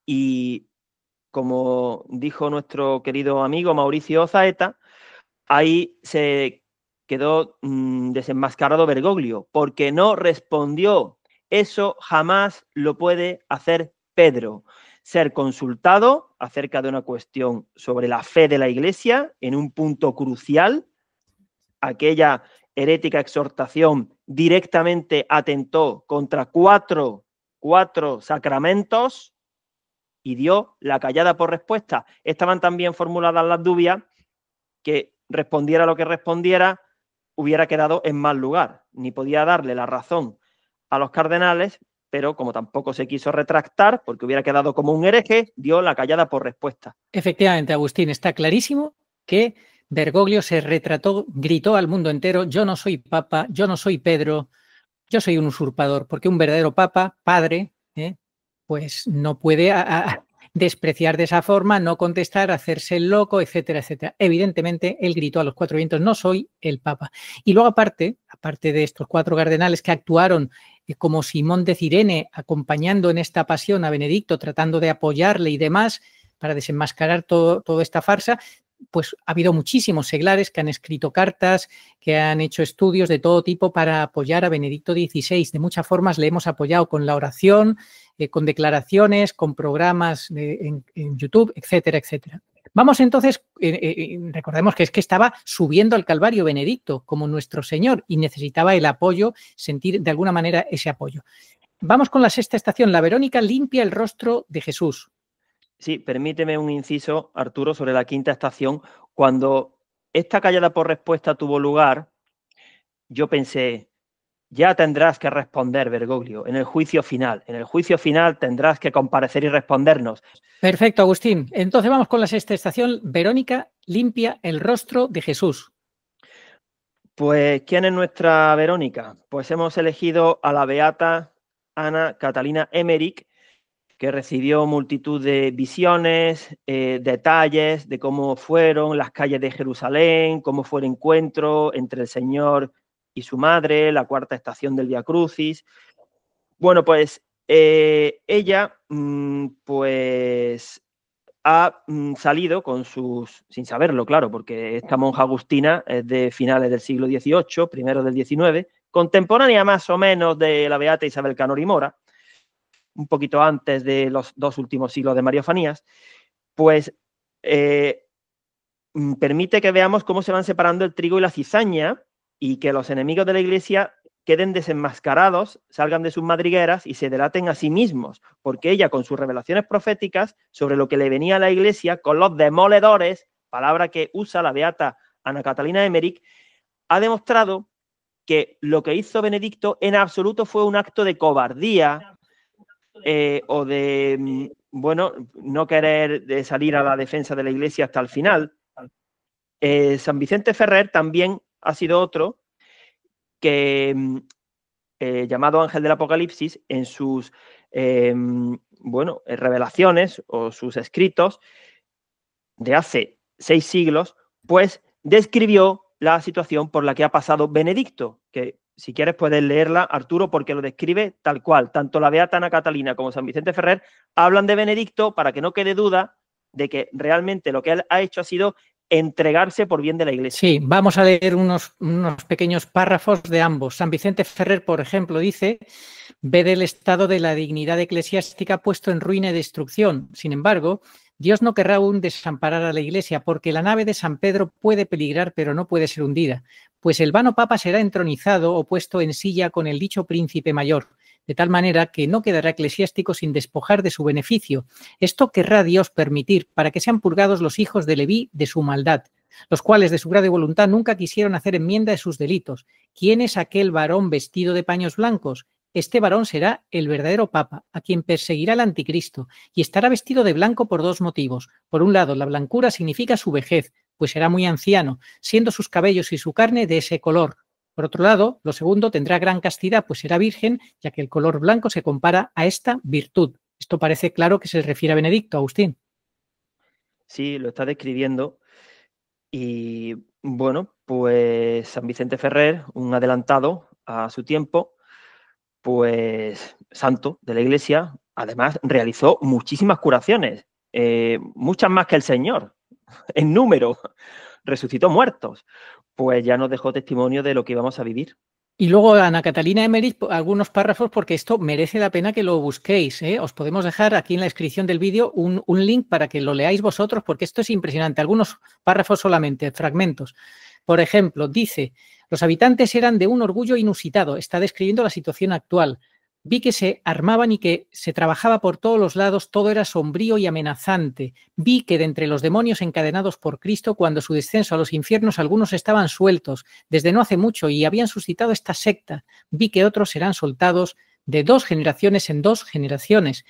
y como dijo nuestro querido amigo Mauricio Zaeta, ahí se quedó desenmascarado Bergoglio, porque no respondió. Eso jamás lo puede hacer Pedro, ser consultado acerca de una cuestión sobre la fe de la Iglesia en un punto crucial. Aquella herética exhortación directamente atentó contra cuatro sacramentos y dio la callada por respuesta. Estaban tan bien formuladas las dubias que respondiera lo que respondiera, hubiera quedado en mal lugar. Ni podía darle la razón a los cardenales, pero como tampoco se quiso retractar, porque hubiera quedado como un hereje, dio la callada por respuesta. Efectivamente, Agustín, está clarísimo que Bergoglio se retrató, gritó al mundo entero: yo no soy papa, yo no soy Pedro, yo soy un usurpador, porque un verdadero papa, padre, pues no puede despreciar de esa forma, no contestar, hacerse el loco, etcétera, etcétera. Evidentemente, él gritó a los 4 vientos: no soy el papa. Y luego, aparte de estos 4 cardenales que actuaron como Simón de Cirene, acompañando en esta pasión a Benedicto, tratando de apoyarle y demás, para desenmascarar toda esta farsa, pues ha habido muchísimos seglares que han escrito cartas, que han hecho estudios de todo tipo para apoyar a Benedicto XVI. De muchas formas le hemos apoyado con la oración, con declaraciones, con programas en YouTube, etcétera, etcétera. Vamos entonces, recordemos que es que estaba subiendo al Calvario Benedicto como nuestro Señor y necesitaba el apoyo, sentir de alguna manera ese apoyo. Vamos con la sexta estación. La Verónica limpia el rostro de Jesús. Sí, permíteme un inciso, Arturo, sobre la quinta estación. Cuando esta callada por respuesta tuvo lugar, yo pensé: ya tendrás que responder, Bergoglio, en el juicio final. En el juicio final tendrás que comparecer y respondernos. Perfecto, Agustín. Entonces vamos con la sexta estación. Verónica limpia el rostro de Jesús. Pues, ¿quién es nuestra Verónica? Pues hemos elegido a la beata Ana Catalina Emmerich, que recibió multitud de visiones, detalles de cómo fueron las calles de Jerusalén, cómo fue el encuentro entre el Señor y su madre, la cuarta estación del Vía Crucis. Bueno, pues ella pues ha salido con sus, sin saberlo, claro, porque esta monja agustina es de finales del siglo XVIII, primero del XIX, contemporánea más o menos de la beata Isabel Canori Mora, un poquito antes de los 2 últimos siglos de Mariofanías, pues permite que veamos cómo se van separando el trigo y la cizaña y que los enemigos de la Iglesia queden desenmascarados, salgan de sus madrigueras y se delaten a sí mismos, porque ella, con sus revelaciones proféticas sobre lo que le venía a la Iglesia, con los demoledores, palabra que usa la beata Ana Catalina Emmerich, ha demostrado que lo que hizo Benedicto en absoluto fue un acto de cobardía o de, bueno, no querer salir a la defensa de la Iglesia hasta el final. San Vicente Ferrer también ha sido otro que llamado ángel del Apocalipsis, en sus revelaciones o sus escritos de hace 6 siglos, pues describió la situación por la que ha pasado Benedicto, que si quieres puedes leerla, Arturo, porque lo describe tal cual. Tanto la beata Ana Catalina como San Vicente Ferrer hablan de Benedicto para que no quede duda de que realmente lo que él ha hecho ha sido entregarse por bien de la Iglesia. Sí, vamos a leer unos pequeños párrafos de ambos. San Vicente Ferrer, por ejemplo, dice: «Ved el estado de la dignidad eclesiástica puesto en ruina y destrucción. Sin embargo, Dios no querrá aún desamparar a la Iglesia, porque la nave de San Pedro puede peligrar, pero no puede ser hundida, pues el vano papa será entronizado o puesto en silla con el dicho príncipe mayor, de tal manera que no quedará eclesiástico sin despojar de su beneficio. Esto querrá Dios permitir para que sean purgados los hijos de Leví de su maldad, los cuales de su grado y voluntad nunca quisieron hacer enmienda de sus delitos. ¿Quién es aquel varón vestido de paños blancos? Este varón será el verdadero papa, a quien perseguirá el anticristo, y estará vestido de blanco por 2 motivos. Por un lado, la blancura significa su vejez, pues será muy anciano, siendo sus cabellos y su carne de ese color. Por otro lado, lo segundo, tendrá gran castidad, pues será virgen, ya que el color blanco se compara a esta virtud». Esto parece claro que se refiere a Benedicto, Agustín. Sí, lo está describiendo. Y bueno, pues San Vicente Ferrer, un adelantado a su tiempo, pues santo de la Iglesia, además realizó muchísimas curaciones, muchas más que el Señor, en número, resucitó muertos, pues ya nos dejó testimonio de lo que íbamos a vivir. Y luego Ana Catalina Emmerich, algunos párrafos, porque esto merece la pena que lo busquéis, ¿eh? Os podemos dejar aquí en la descripción del vídeo un link para que lo leáis vosotros, porque esto es impresionante. Algunos párrafos solamente, fragmentos. Por ejemplo, dice: «Los habitantes eran de un orgullo inusitado». Está describiendo la situación actual. «Vi que se armaban y que se trabajaba por todos los lados, todo era sombrío y amenazante. Vi que de entre los demonios encadenados por Cristo, cuando su descenso a los infiernos, algunos estaban sueltos desde no hace mucho y habían suscitado esta secta. Vi que otros serán soltados de 2 generaciones en 2 generaciones».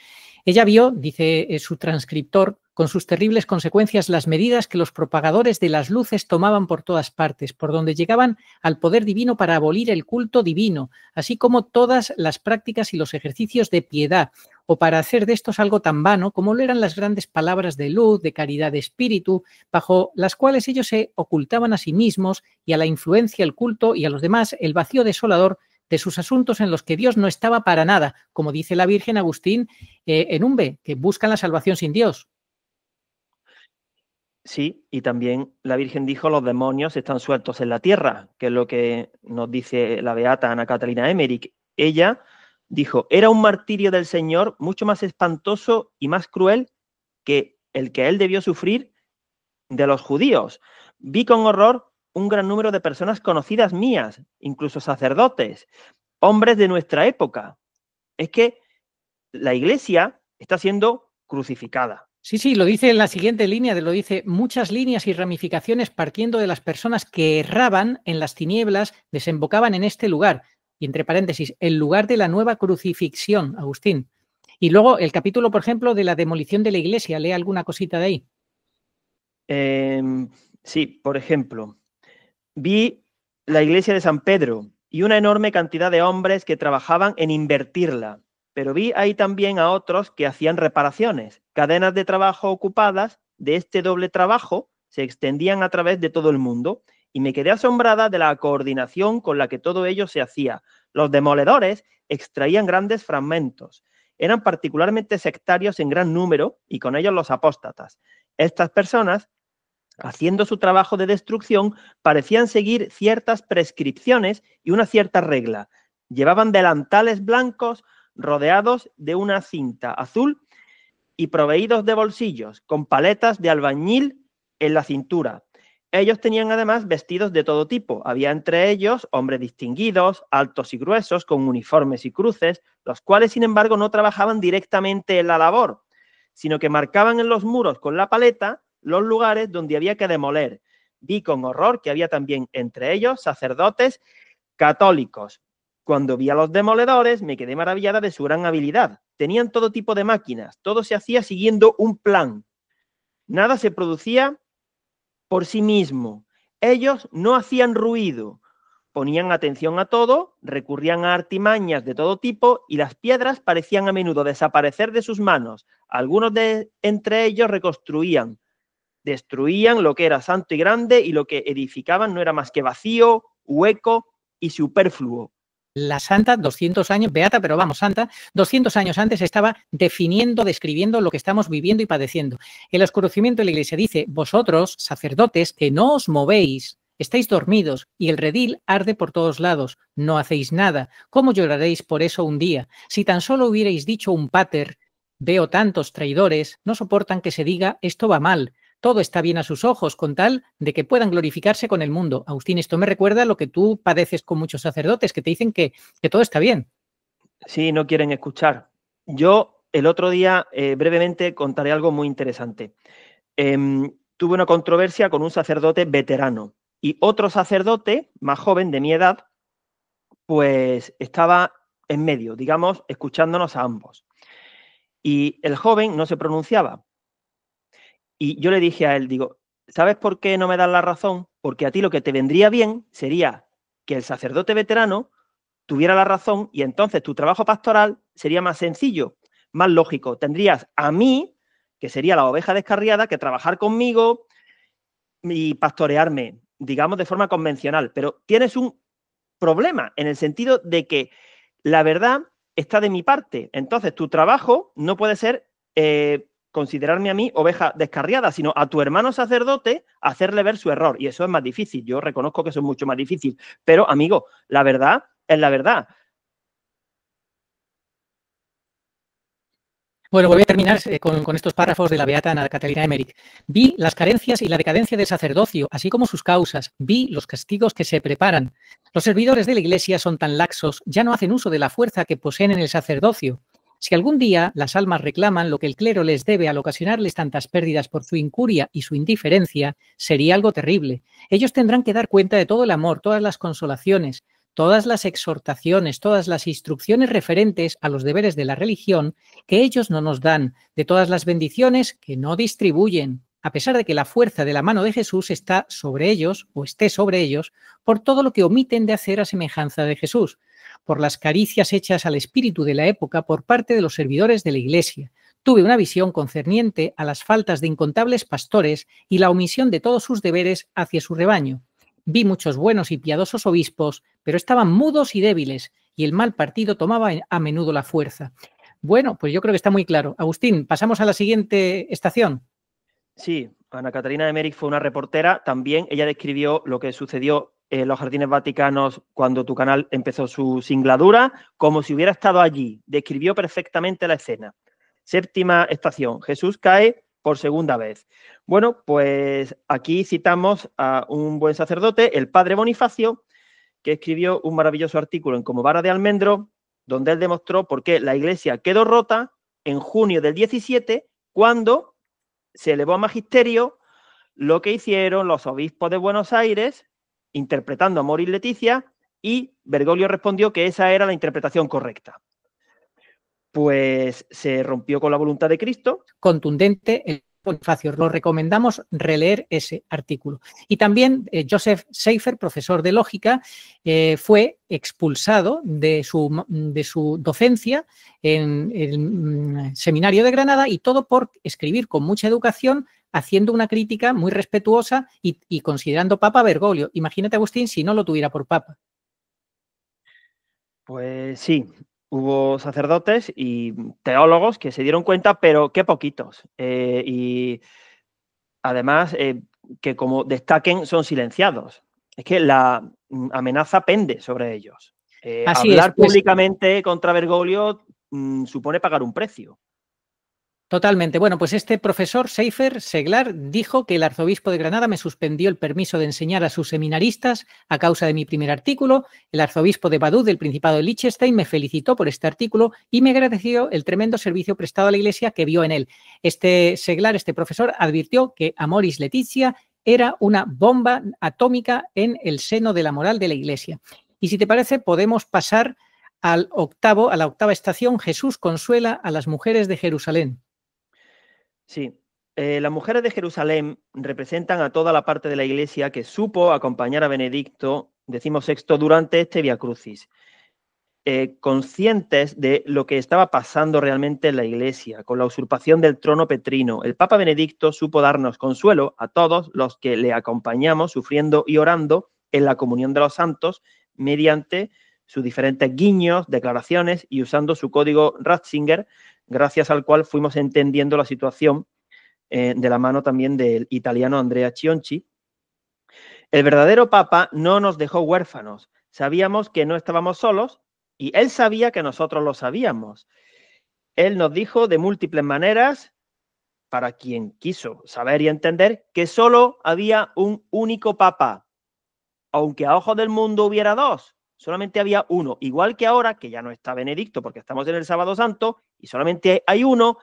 Ella vio, dice su transcriptor, con sus terribles consecuencias, las medidas que los propagadores de las luces tomaban por todas partes, por donde llegaban al poder divino para abolir el culto divino, así como todas las prácticas y los ejercicios de piedad, o para hacer de estos algo tan vano como lo eran las grandes palabras de luz, de caridad de espíritu, bajo las cuales ellos se ocultaban a sí mismos y a la influencia, el culto y a los demás el vacío desolador de sus asuntos en los que Dios no estaba para nada, como dice la Virgen Agustín en Umbe, que buscan la salvación sin Dios. Sí, y también la Virgen dijo: los demonios están sueltos en la tierra, que es lo que nos dice la beata Ana Catalina Emmerich. Ella dijo: era un martirio del Señor mucho más espantoso y más cruel que el que él debió sufrir de los judíos. Vi con horror un gran número de personas conocidas mías, incluso sacerdotes, hombres de nuestra época. Es que la Iglesia está siendo crucificada. Sí, sí, lo dice en la siguiente línea, lo dice: muchas líneas y ramificaciones partiendo de las personas que erraban en las tinieblas desembocaban en este lugar. Y entre paréntesis, el lugar de la nueva crucifixión, Agustín. Y luego el capítulo, por ejemplo, de la demolición de la Iglesia. ¿Lee alguna cosita de ahí? Sí, por ejemplo, vi la iglesia de San Pedro y una enorme cantidad de hombres que trabajaban en invertirla, pero vi ahí también a otros que hacían reparaciones. Cadenas de trabajo ocupadas de este doble trabajo se extendían a través de todo el mundo y me quedé asombrada de la coordinación con la que todo ello se hacía. Los demoledores extraían grandes fragmentos. Eran particularmente sectarios en gran número y con ellos los apóstatas. Estas personas, haciendo su trabajo de destrucción, parecían seguir ciertas prescripciones y una cierta regla. Llevaban delantales blancos rodeados de una cinta azul y proveídos de bolsillos, con paletas de albañil en la cintura. Ellos tenían además vestidos de todo tipo. Había entre ellos hombres distinguidos, altos y gruesos, con uniformes y cruces, los cuales, sin embargo, no trabajaban directamente en la labor, sino que marcaban en los muros con la paleta los lugares donde había que demoler. Vi con horror que había también entre ellos sacerdotes católicos. Cuando vi a los demoledores me quedé maravillada de su gran habilidad. Tenían todo tipo de máquinas, todo se hacía siguiendo un plan. Nada se producía por sí mismo. Ellos no hacían ruido. ponían atención a todo, recurrían a artimañas de todo tipo y las piedras parecían a menudo desaparecer de sus manos. Algunos de entre ellos reconstruían, destruían lo que era santo y grande y lo que edificaban no era más que vacío, hueco y superfluo. La santa, 200 años, beata, pero vamos, santa, 200 años antes estaba definiendo, describiendo lo que estamos viviendo y padeciendo. El oscurecimiento de la Iglesia dice: vosotros, sacerdotes, que no os movéis, estáis dormidos y el redil arde por todos lados, no hacéis nada. ¿Cómo lloraréis por eso un día? Si tan solo hubierais dicho un pater, veo tantos traidores, no soportan que se diga esto va mal. Todo está bien a sus ojos, con tal de que puedan glorificarse con el mundo. Agustín, esto me recuerda a lo que tú padeces con muchos sacerdotes, que te dicen que todo está bien. Sí, no quieren escuchar. Yo el otro día brevemente contaré algo muy interesante. Tuve una controversia con un sacerdote veterano y otro sacerdote más joven, de mi edad, pues estaba en medio, digamos, escuchándonos a ambos. Y el joven no se pronunciaba. Y yo le dije a él, digo, ¿sabes por qué no me das la razón? Porque a ti lo que te vendría bien sería que el sacerdote veterano tuviera la razón y entonces tu trabajo pastoral sería más sencillo, más lógico. Tendrías a mí, que sería la oveja descarriada, que trabajar conmigo y pastorearme, digamos, de forma convencional. Pero tienes un problema en el sentido de que la verdad está de mi parte. Entonces tu trabajo no puede ser considerarme a mí oveja descarriada, sino a tu hermano sacerdote hacerle ver su error. Y eso es más difícil. Yo reconozco que eso es mucho más difícil. Pero, amigo, la verdad es la verdad. Bueno, voy a terminar con estos párrafos de la beata Ana Catalina Emmerich. Vi las carencias y la decadencia del sacerdocio, así como sus causas. Vi los castigos que se preparan. Los servidores de la Iglesia son tan laxos, ya no hacen uso de la fuerza que poseen en el sacerdocio. Si algún día las almas reclaman lo que el clero les debe al ocasionarles tantas pérdidas por su incuria y su indiferencia, sería algo terrible. Ellos tendrán que dar cuenta de todo el amor, todas las consolaciones, todas las exhortaciones, todas las instrucciones referentes a los deberes de la religión que ellos no nos dan, de todas las bendiciones que no distribuyen, a pesar de que la fuerza de la mano de Jesús está sobre ellos o esté sobre ellos, por todo lo que omiten de hacer a semejanza de Jesús, por las caricias hechas al espíritu de la época por parte de los servidores de la Iglesia. Tuve una visión concerniente a las faltas de incontables pastores y la omisión de todos sus deberes hacia su rebaño. Vi muchos buenos y piadosos obispos, pero estaban mudos y débiles, y el mal partido tomaba a menudo la fuerza. Bueno, pues yo creo que está muy claro. Agustín, pasamos a la siguiente estación. Sí, Ana Catalina Emmerich fue una reportera. También ella describió lo que sucedió en los Jardines Vaticanos cuando tu canal empezó su singladura, como si hubiera estado allí. Describió perfectamente la escena. Séptima estación. Jesús cae por segunda vez. Bueno, pues aquí citamos a un buen sacerdote, el padre Bonifacio, que escribió un maravilloso artículo en Como vara de almendro, donde él demostró por qué la Iglesia quedó rota en junio del 17, cuando se elevó a magisterio lo que hicieron los obispos de Buenos Aires, interpretando a Moris Leticia, y Bergoglio respondió que esa era la interpretación correcta. Pues se rompió con la voluntad de Cristo. Contundente el Bonifacio. Lo recomendamos releer ese artículo. Y también Joseph Seifer, profesor de lógica, fue expulsado de su docencia en el seminario de Granada, y todo por escribir con mucha educación, haciendo una crítica muy respetuosa y considerando papa a Bergoglio. Imagínate, Agustín, si no lo tuviera por papa. Pues sí, hubo sacerdotes y teólogos que se dieron cuenta, pero qué poquitos. Y además, que como destaquen, son silenciados. Es que la amenaza pende sobre ellos. Hablar públicamente contra Bergoglio supone pagar un precio. Totalmente. Bueno, pues este profesor Seifer Seglar dijo que el arzobispo de Granada me suspendió el permiso de enseñar a sus seminaristas a causa de mi primer artículo. El arzobispo de Vaduz del Principado de Liechtenstein me felicitó por este artículo y me agradeció el tremendo servicio prestado a la Iglesia que vio en él. Este Seglar, este profesor, advirtió que Amoris Laetitia era una bomba atómica en el seno de la moral de la Iglesia. Y si te parece, podemos pasar a la octava estación. Jesús consuela a las mujeres de Jerusalén. Sí, las mujeres de Jerusalén representan a toda la parte de la Iglesia que supo acompañar a Benedicto decimosexto durante este Via Crucis. Conscientes de lo que estaba pasando realmente en la Iglesia, con la usurpación del trono petrino, el Papa Benedicto supo darnos consuelo a todos los que le acompañamos sufriendo y orando en la comunión de los santos mediante sus diferentes guiños, declaraciones y usando su código Ratzinger, gracias al cual fuimos entendiendo la situación de la mano también del italiano Andrea Cionchi. El verdadero Papa no nos dejó huérfanos. Sabíamos que no estábamos solos y él sabía que nosotros lo sabíamos. Él nos dijo de múltiples maneras, para quien quiso saber y entender, que solo había un único Papa. Aunque a ojos del mundo hubiera dos, solamente había uno. Igual que ahora, que ya no está Benedicto porque estamos en el Sábado Santo y solamente hay uno,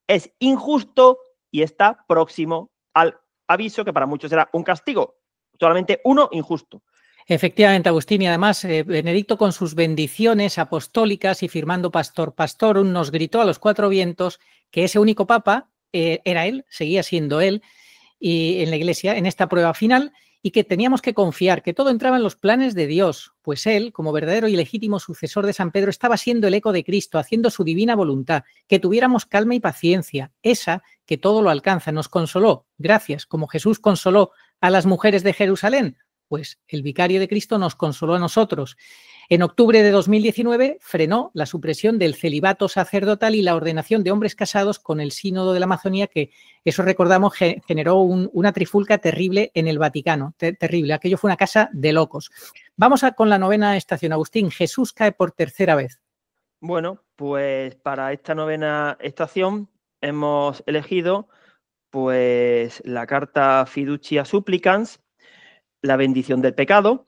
es injusto y está próximo al aviso que para muchos será un castigo. Solamente uno injusto. Efectivamente, Agustín, y además Benedicto con sus bendiciones apostólicas y firmando Pastor Pastorum nos gritó a los cuatro vientos que ese único papa era él, seguía siendo él, y en la Iglesia, en esta prueba final, y que teníamos que confiar que todo entraba en los planes de Dios, pues él, como verdadero y legítimo sucesor de San Pedro, estaba siendo el eco de Cristo, haciendo su divina voluntad, que tuviéramos calma y paciencia, esa que todo lo alcanza, nos consoló, gracias, como Jesús consoló a las mujeres de Jerusalén, pues el vicario de Cristo nos consoló a nosotros. En octubre de 2019 frenó la supresión del celibato sacerdotal y la ordenación de hombres casados con el sínodo de la Amazonía, que eso recordamos generó una trifulca terrible en el Vaticano, terrible. Aquello fue una casa de locos. Vamos con la novena estación, Agustín. Jesús cae por tercera vez. Bueno, pues para esta novena estación hemos elegido pues la carta Fiducia Supplicans, la bendición del pecado.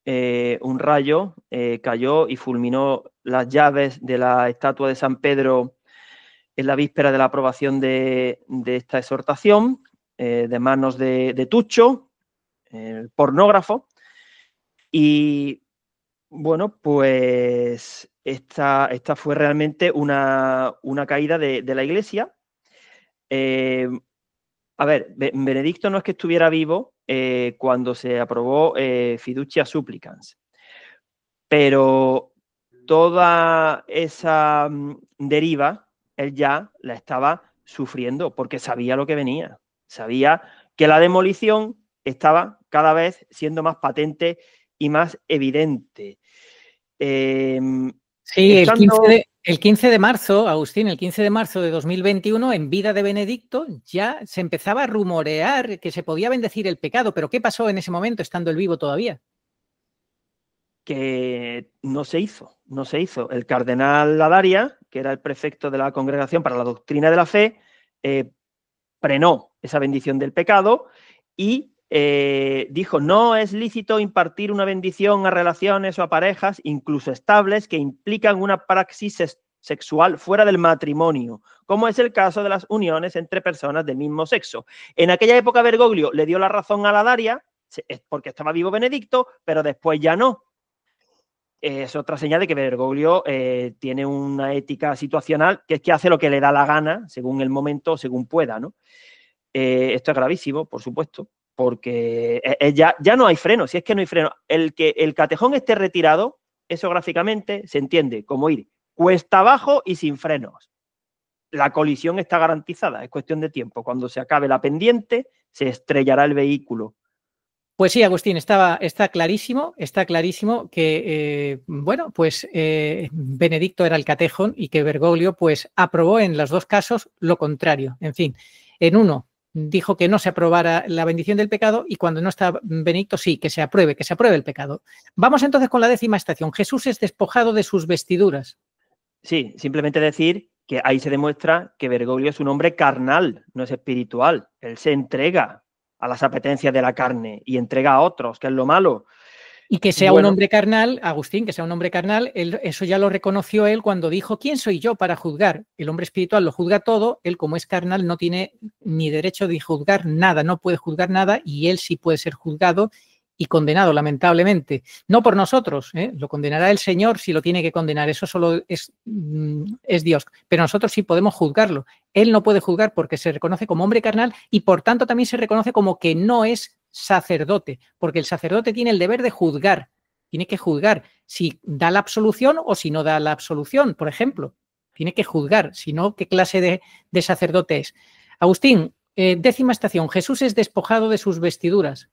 Un rayo cayó y fulminó las llaves de la estatua de San Pedro en la víspera de la aprobación de esta exhortación, de manos de Tuccio, el pornógrafo. Y bueno, pues esta fue realmente una caída de la Iglesia. A ver, Benedicto no es que estuviera vivo cuando se aprobó Fiducia Supplicans, pero toda esa deriva él ya la estaba sufriendo porque sabía lo que venía, sabía que la demolición estaba cada vez siendo más patente y más evidente. Sí, el 15 de marzo, Agustín, el 15 de marzo de 2021, en vida de Benedicto, ya se empezaba a rumorear que se podía bendecir el pecado. ¿Pero qué pasó en ese momento, estando él vivo todavía? Que no se hizo. El cardenal Ladaria, que era el prefecto de la Congregación para la Doctrina de la Fe, frenó esa bendición del pecado y dijo: no es lícito impartir una bendición a relaciones o a parejas, incluso estables, que implican una praxis sexual fuera del matrimonio, como es el caso de las uniones entre personas del mismo sexo. En aquella época Bergoglio le dio la razón a Ladaria, porque estaba vivo Benedicto, pero después ya no. Es otra señal de que Bergoglio tiene una ética situacional, que es que hace lo que le da la gana, según el momento, según pueda, ¿no? Esto es gravísimo, por supuesto, porque ya no hay freno, si es que no hay freno. El que el catejón esté retirado, eso gráficamente se entiende como ir cuesta abajo y sin frenos. La colisión está garantizada, es cuestión de tiempo. Cuando se acabe la pendiente, se estrellará el vehículo. Pues sí, Agustín, está clarísimo que, bueno, pues Benedicto era el catejón y que Bergoglio pues aprobó en los dos casos lo contrario. En fin, en uno dijo que no se aprobara la bendición del pecado y cuando no está Benedicto sí, que se apruebe el pecado. Vamos entonces con la décima estación. Jesús es despojado de sus vestiduras. Sí, simplemente decir que ahí se demuestra que Bergoglio es un hombre carnal, no es espiritual. Él se entrega a las apetencias de la carne y entrega a otros, que es lo malo. Y que sea un hombre carnal, Agustín, que sea un hombre carnal, eso ya lo reconoció él cuando dijo: ¿quién soy yo para juzgar? El hombre espiritual lo juzga todo, él como es carnal no tiene ni derecho de juzgar nada, no puede juzgar nada y él sí puede ser juzgado y condenado, lamentablemente. No por nosotros, lo condenará el Señor si lo tiene que condenar, eso solo es Dios, pero nosotros sí podemos juzgarlo. Él no puede juzgar porque se reconoce como hombre carnal y por tanto también se reconoce como que no es sacerdote, porque el sacerdote tiene el deber de juzgar, tiene que juzgar si da la absolución o si no da la absolución, por ejemplo. Tiene que juzgar, si no, ¿qué clase de sacerdote es? Agustín, 10ª estación, Jesús es despojado de sus vestiduras.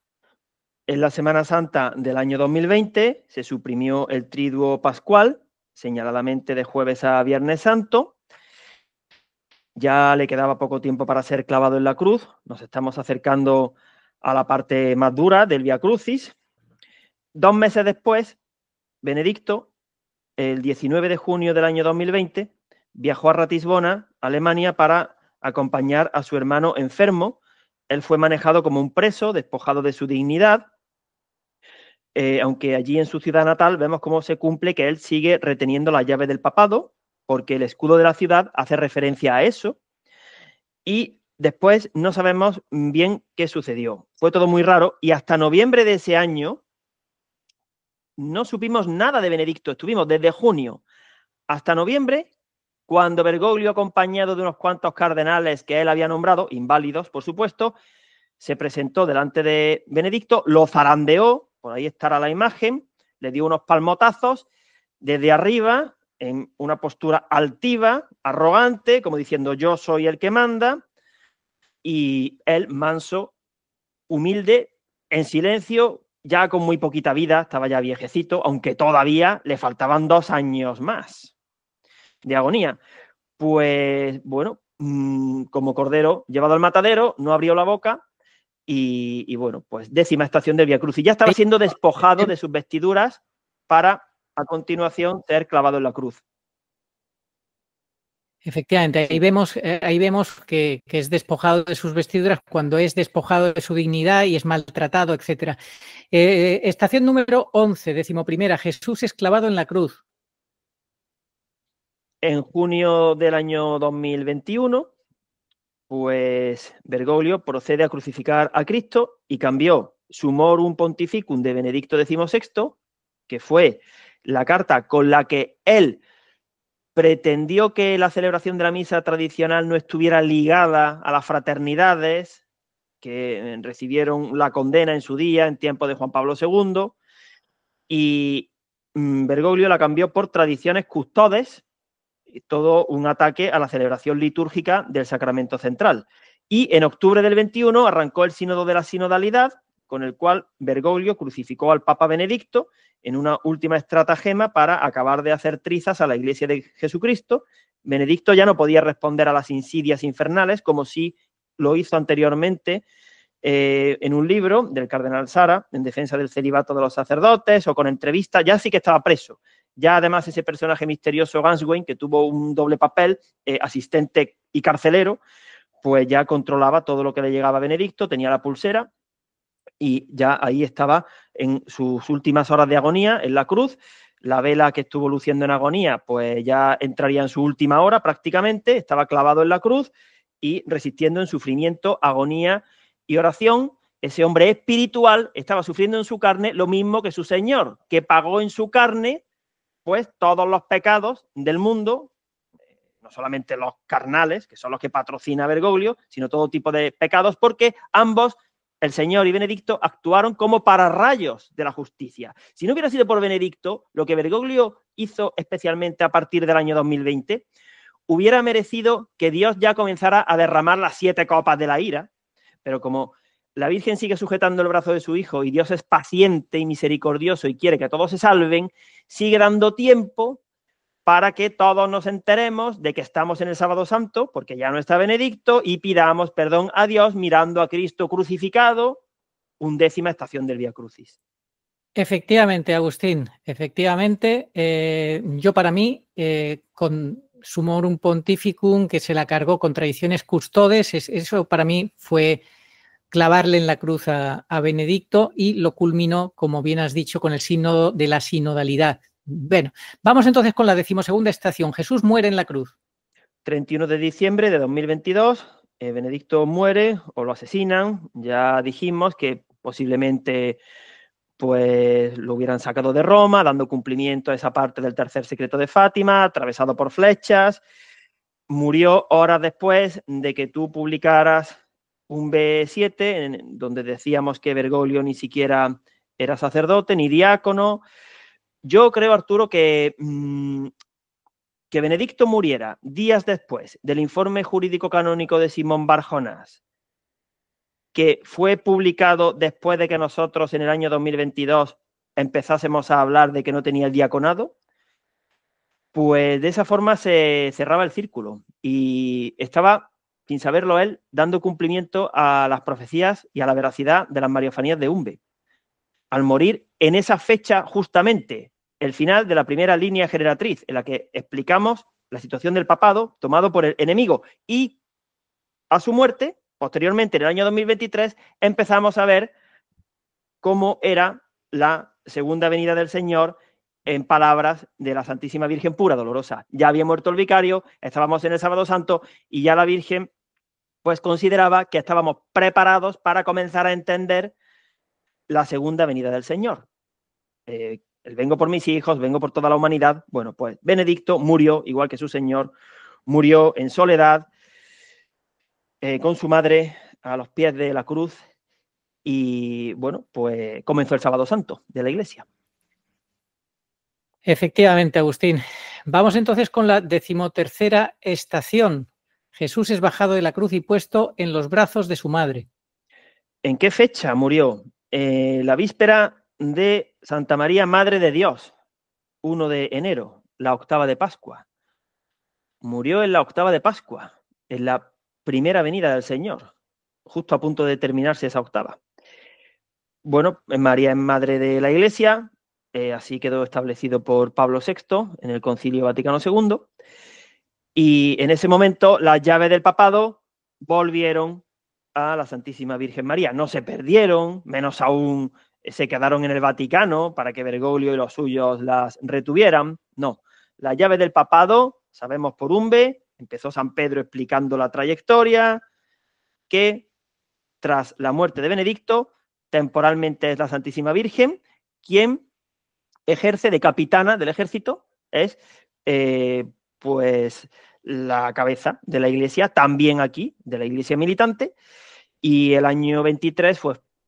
En la Semana Santa del año 2020 se suprimió el triduo pascual, señaladamente de jueves a Viernes Santo. Ya le quedaba poco tiempo para ser clavado en la cruz. Nos estamos acercando a la parte más dura del Vía Crucis. 2 meses después, Benedicto, el 19 de junio del año 2020, viajó a Ratisbona, Alemania, para acompañar a su hermano enfermo. Él fue manejado como un preso, despojado de su dignidad, aunque allí en su ciudad natal vemos cómo se cumple que él sigue reteniendo la llave del papado, porque el escudo de la ciudad hace referencia a eso, y después no sabemos bien qué sucedió. Fue todo muy raro, y hasta noviembre de ese año no supimos nada de Benedicto. Estuvimos desde junio hasta noviembre, cuando Bergoglio, acompañado de unos cuantos cardenales que él había nombrado, inválidos por supuesto, se presentó delante de Benedicto, lo zarandeó, por ahí estará la imagen, le dio unos palmotazos desde arriba, en una postura altiva, arrogante, como diciendo yo soy el que manda, y él manso, humilde, en silencio, ya con muy poquita vida, estaba ya viejecito, aunque todavía le faltaban 2 años más de agonía. Pues bueno, como cordero llevado al matadero, no abrió la boca y bueno, pues 10ª estación del Vía Crucis. Ya estaba siendo despojado de sus vestiduras para a continuación ser clavado en la cruz. Efectivamente, ahí vemos que es despojado de sus vestiduras cuando es despojado de su dignidad y es maltratado, etc. Estación número 11, 11ª, Jesús es clavado en la cruz. En junio del año 2021, pues Bergoglio procede a crucificar a Cristo y cambió Summorum Pontificum de Benedicto XVI, que fue la carta con la que él pretendió que la celebración de la misa tradicional no estuviera ligada a las fraternidades que recibieron la condena en su día, en tiempo de Juan Pablo II, y Bergoglio la cambió por tradiciones custodes, todo un ataque a la celebración litúrgica del Sacramento Central. Y en octubre del 21 arrancó el Sínodo de la Sinodalidad, con el cual Bergoglio crucificó al Papa Benedicto en una última estratagema para acabar de hacer trizas a la Iglesia de Jesucristo. Benedicto ya no podía responder a las insidias infernales, como sí lo hizo anteriormente en un libro del cardenal Sara, en defensa del celibato de los sacerdotes, o con entrevistas. Ya sí que estaba preso. Ya además ese personaje misterioso Ganswein, que tuvo un doble papel, asistente y carcelero, pues ya controlaba todo lo que le llegaba a Benedicto, tenía la pulsera, y ya ahí estaba en sus últimas horas de agonía, en la cruz. La vela que estuvo luciendo en agonía, pues ya entraría en su última hora prácticamente, estaba clavado en la cruz y resistiendo en sufrimiento, agonía y oración. Ese hombre espiritual estaba sufriendo en su carne lo mismo que su Señor, que pagó en su carne pues todos los pecados del mundo, no solamente los carnales, que son los que patrocina Bergoglio, sino todo tipo de pecados, porque ambos, el Señor y Benedicto, actuaron como pararrayos de la justicia. Si no hubiera sido por Benedicto, lo que Bergoglio hizo especialmente a partir del año 2020, hubiera merecido que Dios ya comenzara a derramar las 7 copas de la ira, pero como la Virgen sigue sujetando el brazo de su Hijo y Dios es paciente y misericordioso y quiere que todos se salven, sigue dando tiempo para que todos nos enteremos de que estamos en el Sábado Santo, porque ya no está Benedicto, y pidamos perdón a Dios mirando a Cristo crucificado, 11ª estación del Vía Crucis. Efectivamente, Agustín, efectivamente. Yo para mí, con Summorum Pontificum, que se la cargó con tradiciones custodes, eso para mí fue clavarle en la cruz a Benedicto, y lo culminó, como bien has dicho, con el sínodo de la sinodalidad. Bueno, vamos entonces con la 12ª estación. Jesús muere en la cruz. 31 de diciembre de 2022, Benedicto muere o lo asesinan. Ya dijimos que posiblemente pues lo hubieran sacado de Roma, dando cumplimiento a esa parte del tercer secreto de Fátima, atravesado por flechas. Murió horas después de que tú publicaras Umbe 7, donde decíamos que Bergoglio ni siquiera era sacerdote ni diácono. Yo creo, Arturo, que Benedicto muriera días después del informe jurídico canónico de Simón Bar Jonás, que fue publicado después de que nosotros en el año 2022 empezásemos a hablar de que no tenía el diaconado, pues de esa forma se cerraba el círculo y estaba, sin saberlo él, dando cumplimiento a las profecías y a la veracidad de las mariofanías de Umbe. Al morir en esa fecha justamente, el final de la primera línea generatriz en la que explicamos la situación del papado tomado por el enemigo, y a su muerte, posteriormente en el año 2023, empezamos a ver cómo era la segunda venida del Señor en palabras de la Santísima Virgen Pura Dolorosa. Ya había muerto el vicario, estábamos en el Sábado Santo y ya la Virgen pues consideraba que estábamos preparados para comenzar a entender la segunda venida del Señor. El vengo por mis hijos, vengo por toda la humanidad. Bueno, pues Benedicto murió, igual que su Señor, murió en soledad con su madre a los pies de la cruz y, bueno, pues comenzó el Sábado Santo de la Iglesia. Efectivamente, Agustín. Vamos entonces con la 13ª estación. Jesús es bajado de la cruz y puesto en los brazos de su madre. ¿En qué fecha murió? La víspera de Santa María, Madre de Dios, 1 de enero, la octava de Pascua. Murió en la octava de Pascua, en la primera venida del Señor, justo a punto de terminarse esa octava. Bueno, María es madre de la Iglesia, así quedó establecido por Pablo VI en el Concilio Vaticano II, y en ese momento las llaves del papado volvieron a la Santísima Virgen María. No se perdieron, menos aún se quedaron en el Vaticano para que Bergoglio y los suyos las retuvieran. No, las llaves del papado, sabemos por Umbe, empezó San Pedro explicando la trayectoria, que tras la muerte de Benedicto, temporalmente es la Santísima Virgen quien ejerce de capitana del ejército, es pues la cabeza de la Iglesia, también aquí, de la Iglesia militante, y el año 23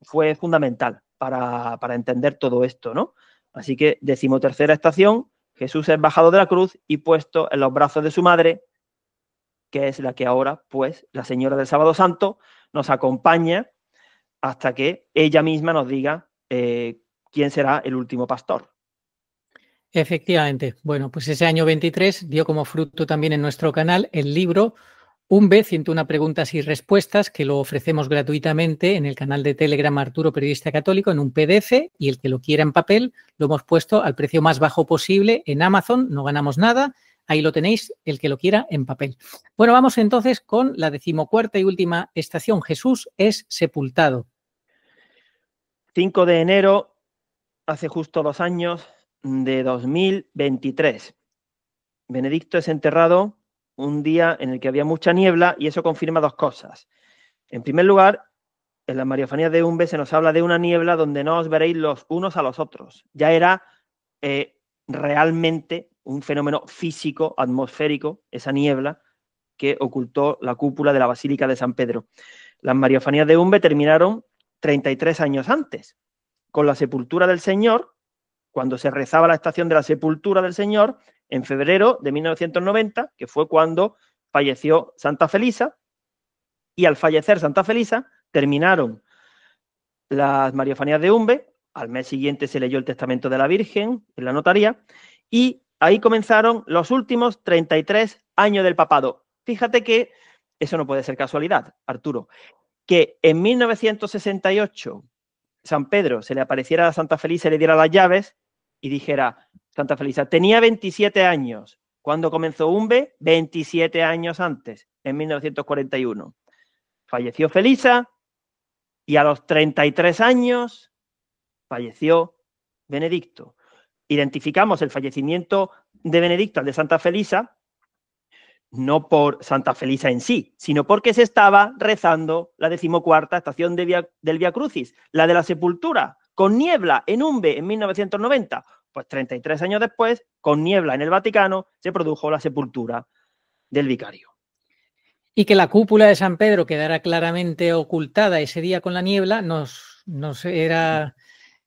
fue fundamental para entender todo esto, ¿no? Así que 13ª estación, Jesús es bajado de la cruz y puesto en los brazos de su madre, que es la que ahora, pues, la Señora del Sábado Santo, nos acompaña hasta que ella misma nos diga quién será el último pastor. Efectivamente. Bueno, pues ese año 23 dio como fruto también en nuestro canal el libro Umbe, 101 preguntas y respuestas, que lo ofrecemos gratuitamente en el canal de Telegram Arturo Periodista Católico en un PDF, y el que lo quiera en papel lo hemos puesto al precio más bajo posible en Amazon, no ganamos nada, ahí lo tenéis, el que lo quiera en papel. Bueno, vamos entonces con la 14ª y última estación, Jesús es sepultado. 5 de enero, hace justo 2 años, de 2023. Benedicto es enterrado un día en el que había mucha niebla y eso confirma 2 cosas. En primer lugar, en las mariofanías de Umbe se nos habla de una niebla donde no os veréis los unos a los otros. Ya era realmente un fenómeno físico, atmosférico, esa niebla que ocultó la cúpula de la Basílica de San Pedro. Las mariofanías de Umbe terminaron 33 años antes, con la sepultura del Señor, cuando se rezaba la estación de la sepultura del Señor, en febrero de 1990, que fue cuando falleció Santa Felisa, y al fallecer Santa Felisa, terminaron las mariofanías de Umbe, al mes siguiente se leyó el testamento de la Virgen en la notaría, y ahí comenzaron los últimos 33 años del papado. Fíjate que eso no puede ser casualidad, Arturo, que en 1968 San Pedro se le apareciera a Santa Felisa y le diera las llaves y dijera, Santa Felisa, tenía 27 años. ¿Cuándo comenzó Umbe? 27 años antes, en 1941. Falleció Felisa y a los 33 años falleció Benedicto. Identificamos el fallecimiento de Benedicto al de Santa Felisa, no por Santa Felisa en sí, sino porque se estaba rezando la 14ª estación del Vía Crucis, la de la sepultura, con niebla en Umbe en 1990. Pues 33 años después, con niebla en el Vaticano, se produjo la sepultura del vicario. Y que la cúpula de San Pedro quedara claramente ocultada ese día con la niebla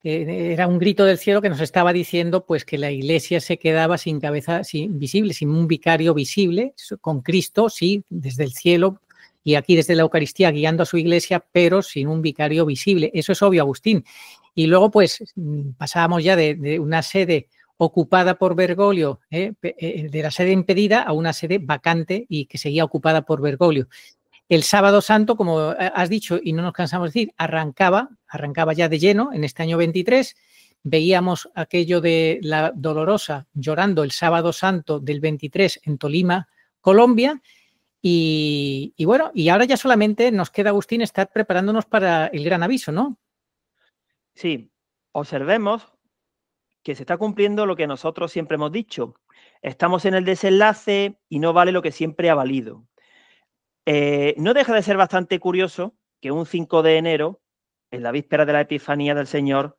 era un grito del cielo que nos estaba diciendo pues que la Iglesia se quedaba sin cabeza visible, sin un vicario visible, con Cristo, sí, desde el cielo y aquí desde la Eucaristía guiando a su Iglesia, pero sin un vicario visible. Eso es obvio, Agustín. Y luego pues pasábamos ya de una sede ocupada por Bergoglio, de la sede impedida a una sede vacante y que seguía ocupada por Bergoglio. El Sábado Santo, como has dicho y no nos cansamos de decir, arrancaba ya de lleno en este año 23. Veíamos aquello de la Dolorosa llorando el Sábado Santo del 23 en Tolima, Colombia. Y bueno, y ahora ya solamente nos queda, Agustín, estar preparándonos para el gran aviso, ¿no? Sí, observemos que se está cumpliendo lo que nosotros siempre hemos dicho. Estamos en el desenlace y no vale lo que siempre ha valido. No deja de ser bastante curioso que un 5 de enero, en la víspera de la Epifanía del Señor,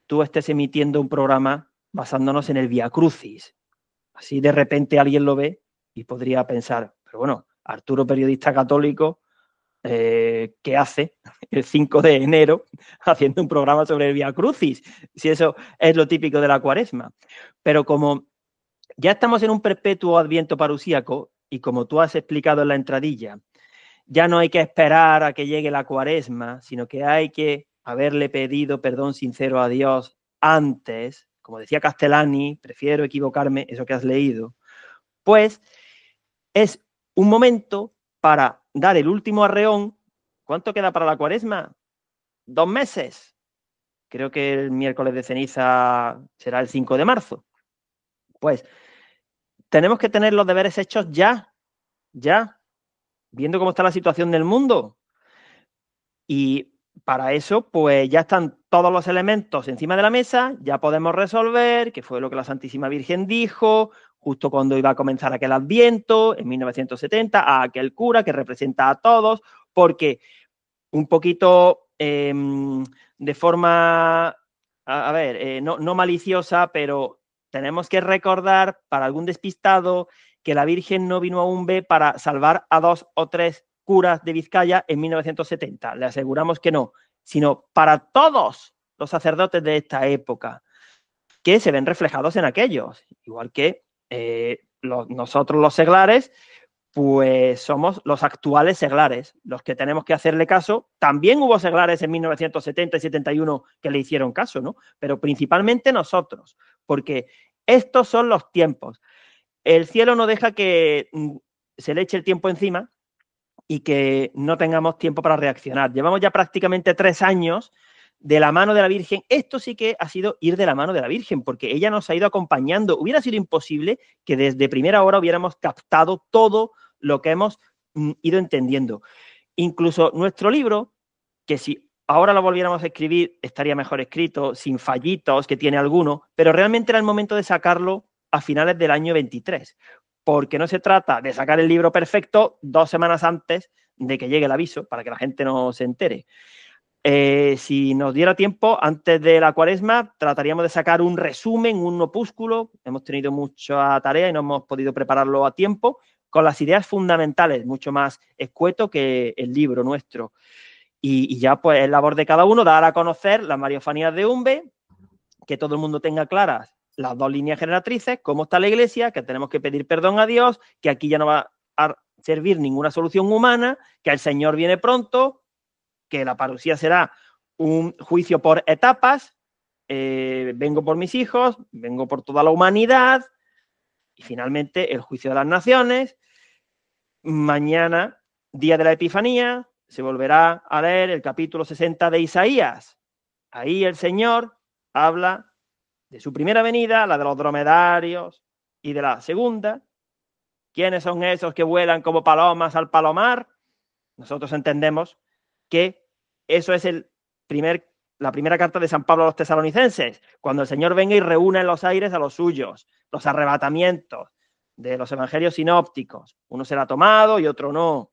tú estés emitiendo un programa basándonos en el Vía Crucis. Así de repente alguien lo ve y podría pensar, pero bueno, Arturo, periodista católico, ¿qué hace el 5 de enero haciendo un programa sobre el Vía Crucis? Si eso es lo típico de la Cuaresma. Pero como ya estamos en un perpetuo adviento parusíaco y como tú has explicado en la entradilla, ya no hay que esperar a que llegue la Cuaresma, sino que hay que haberle pedido perdón sincero a Dios antes, como decía Castellani, prefiero equivocarme, eso que has leído, pues es un momento para dar el último arreón. ¿Cuánto queda para la Cuaresma? 2 meses. Creo que el miércoles de ceniza será el 5 de marzo. Pues tenemos que tener los deberes hechos ya, viendo cómo está la situación del mundo. Y para eso, pues ya están todos los elementos encima de la mesa, ya podemos resolver qué fue lo que la Santísima Virgen dijo justo cuando iba a comenzar aquel Adviento, en 1970, a aquel cura que representa a todos, porque un poquito de forma, no maliciosa, pero tenemos que recordar para algún despistado que la Virgen no vino a un B para salvar a 2 o 3 curas de Vizcaya en 1970. Le aseguramos que no, sino para todos los sacerdotes de esta época que se ven reflejados en aquellos. Igual que nosotros los seglares, pues somos los actuales seglares, los que tenemos que hacerle caso. También hubo seglares en 1970 y 71 que le hicieron caso, ¿no? Pero principalmente nosotros, porque estos son los tiempos. El cielo no deja que se le eche el tiempo encima y que no tengamos tiempo para reaccionar. Llevamos ya prácticamente 3 años de la mano de la Virgen. Esto sí que ha sido ir de la mano de la Virgen, porque ella nos ha ido acompañando. Hubiera sido imposible que desde primera hora hubiéramos captado todo lo que hemos ido entendiendo. Incluso nuestro libro, que si ahora lo volviéramos a escribir, estaría mejor escrito, sin fallitos que tiene alguno, pero realmente era el momento de sacarlo a finales del año 23, porque no se trata de sacar el libro perfecto 2 semanas antes de que llegue el aviso, para que la gente no se entere. Si nos diera tiempo, antes de la Cuaresma, trataríamos de sacar un resumen, un opúsculo. Hemos tenido mucha tarea y no hemos podido prepararlo a tiempo, con las ideas fundamentales, mucho más escueto que el libro nuestro. Y ya, pues, es labor de cada uno dar a conocer las Mariofanías de Umbe, que todo el mundo tenga claras las 2 líneas generatrices, cómo está la Iglesia, que tenemos que pedir perdón a Dios, que aquí ya no va a servir ninguna solución humana, que el Señor viene pronto, que la parusía será un juicio por etapas, vengo por mis hijos, vengo por toda la humanidad, y finalmente el juicio de las naciones. Mañana, día de la Epifanía, se volverá a leer el capítulo 60 de Isaías. Ahí el Señor habla de su primera venida, la de los dromedarios, y de la segunda. ¿Quiénes son esos que vuelan como palomas al palomar? Nosotros entendemos que eso es la primera carta de San Pablo a los tesalonicenses, cuando el Señor venga y reúne en los aires a los suyos, los arrebatamientos de los evangelios sinópticos. Uno será tomado y otro no.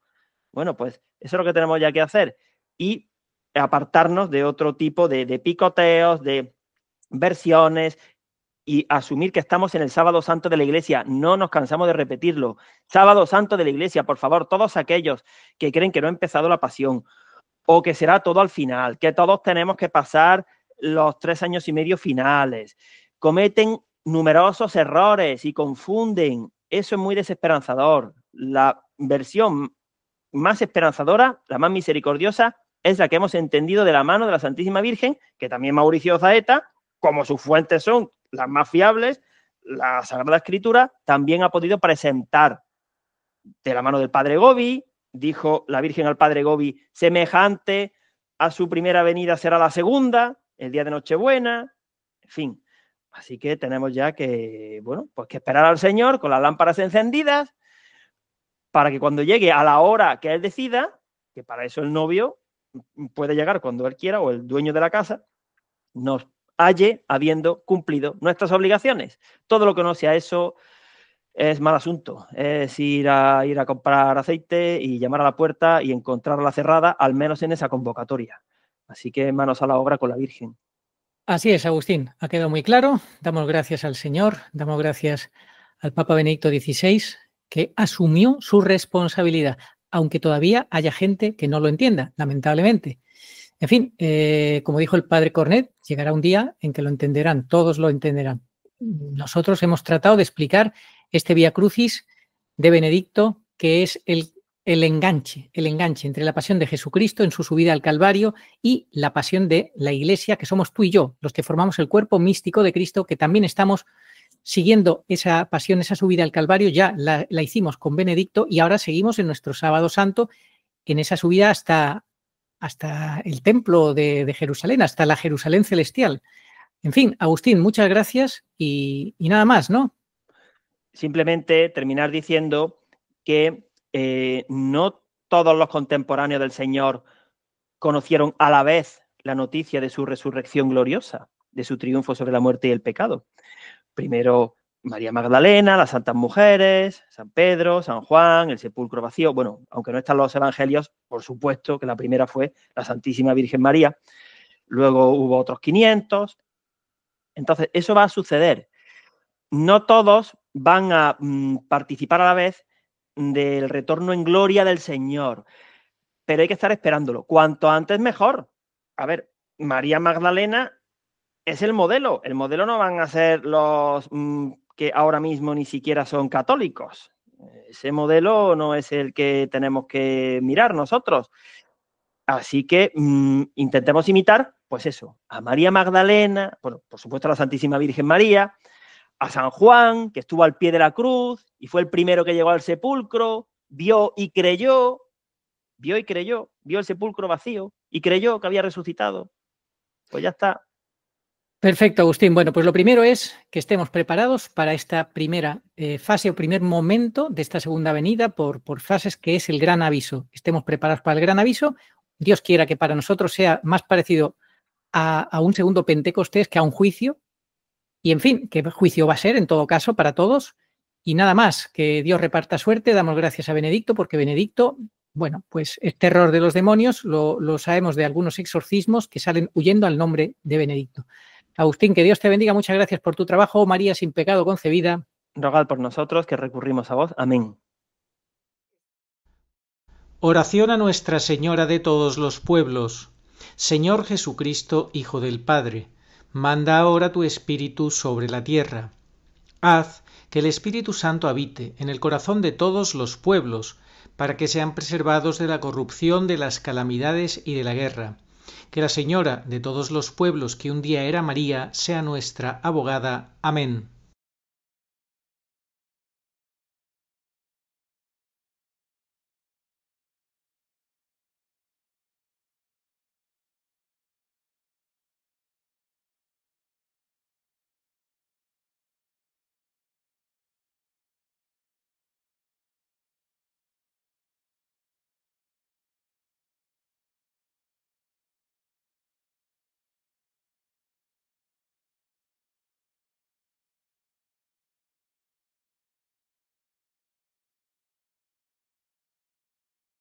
Bueno, pues eso es lo que tenemos ya que hacer. Y apartarnos de otro tipo de picoteos, de versiones, y asumir que estamos en el Sábado Santo de la Iglesia. No nos cansamos de repetirlo. Sábado Santo de la Iglesia, por favor, todos aquellos que creen que no ha empezado la pasión o que será todo al final, que todos tenemos que pasar los 3 años y medio finales, cometen numerosos errores y confunden. Eso es muy desesperanzador. La versión más esperanzadora, la más misericordiosa, es la que hemos entendido de la mano de la Santísima Virgen, que también Mauricio Zaeta, como sus fuentes son las más fiables, la Sagrada Escritura, también ha podido presentar de la mano del Padre Gobi. Dijo la Virgen al Padre Gobi, semejante a su primera venida será la segunda, el día de Nochebuena, en fin. Así que tenemos ya que, bueno, pues que esperar al Señor con las lámparas encendidas para que cuando llegue a la hora que Él decida, que para eso el novio puede llegar cuando Él quiera o el dueño de la casa, nos halle habiendo cumplido nuestras obligaciones. Todo lo que no sea eso es mal asunto. Es ir a comprar aceite y llamar a la puerta y encontrarla cerrada, al menos en esa convocatoria. Así que manos a la obra con la Virgen. Así es, Agustín. Ha quedado muy claro. Damos gracias al Señor, damos gracias al Papa Benedicto XVI, que asumió su responsabilidad, aunque todavía haya gente que no lo entienda, lamentablemente. En fin, como dijo el padre Cornet, llegará un día en que lo entenderán, todos lo entenderán. Nosotros hemos tratado de explicar este Vía Crucis de Benedicto, que es el enganche entre la pasión de Jesucristo en su subida al Calvario y la pasión de la Iglesia, que somos tú y yo, los que formamos el cuerpo místico de Cristo, que también estamos siguiendo esa pasión, esa subida al Calvario. Ya la hicimos con Benedicto y ahora seguimos en nuestro Sábado Santo, en esa subida hasta el templo de Jerusalén, hasta la Jerusalén celestial. En fin, Agustín, muchas gracias y nada más, ¿no? Simplemente terminar diciendo que no todos los contemporáneos del Señor conocieron a la vez la noticia de su resurrección gloriosa, de su triunfo sobre la muerte y el pecado. Primero María Magdalena, las santas mujeres, San Pedro, San Juan, el sepulcro vacío. Bueno, aunque no están los evangelios, por supuesto que la primera fue la Santísima Virgen María. Luego hubo otros 500. Entonces, eso va a suceder. No todos van a participar a la vez del retorno en gloria del Señor, pero hay que estar esperándolo. Cuanto antes mejor. A ver, María Magdalena es el modelo. El modelo no van a ser los que ahora mismo ni siquiera son católicos. Ese modelo no es el que tenemos que mirar nosotros. Así que intentemos imitar, pues eso, a María Magdalena, bueno, por supuesto a la Santísima Virgen María, a San Juan, que estuvo al pie de la cruz y fue el primero que llegó al sepulcro, vio y creyó, vio el sepulcro vacío y creyó que había resucitado. Pues ya está. Perfecto, Agustín. Bueno, pues lo primero es que estemos preparados para esta primera fase o primer momento de esta segunda venida por fases, que es el gran aviso. Estemos preparados para el gran aviso. Dios quiera que para nosotros sea más parecido a un segundo Pentecostés que a un juicio. Y, en fin, que juicio va a ser en todo caso para todos. Y nada más, que Dios reparta suerte. Damos gracias a Benedicto, porque Benedicto, bueno, pues es terror de los demonios. Lo sabemos de algunos exorcismos que salen huyendo al nombre de Benedicto. Agustín, que Dios te bendiga. Muchas gracias por tu trabajo. María sin pecado concebida. Rogad por nosotros, que recurrimos a vos. Amén. Oración a Nuestra Señora de todos los pueblos. Señor Jesucristo, Hijo del Padre, manda ahora tu Espíritu sobre la tierra. Haz que el Espíritu Santo habite en el corazón de todos los pueblos, para que sean preservados de la corrupción, de las calamidades y de la guerra. Que la Señora de todos los pueblos, que un día era María, sea nuestra abogada. Amén.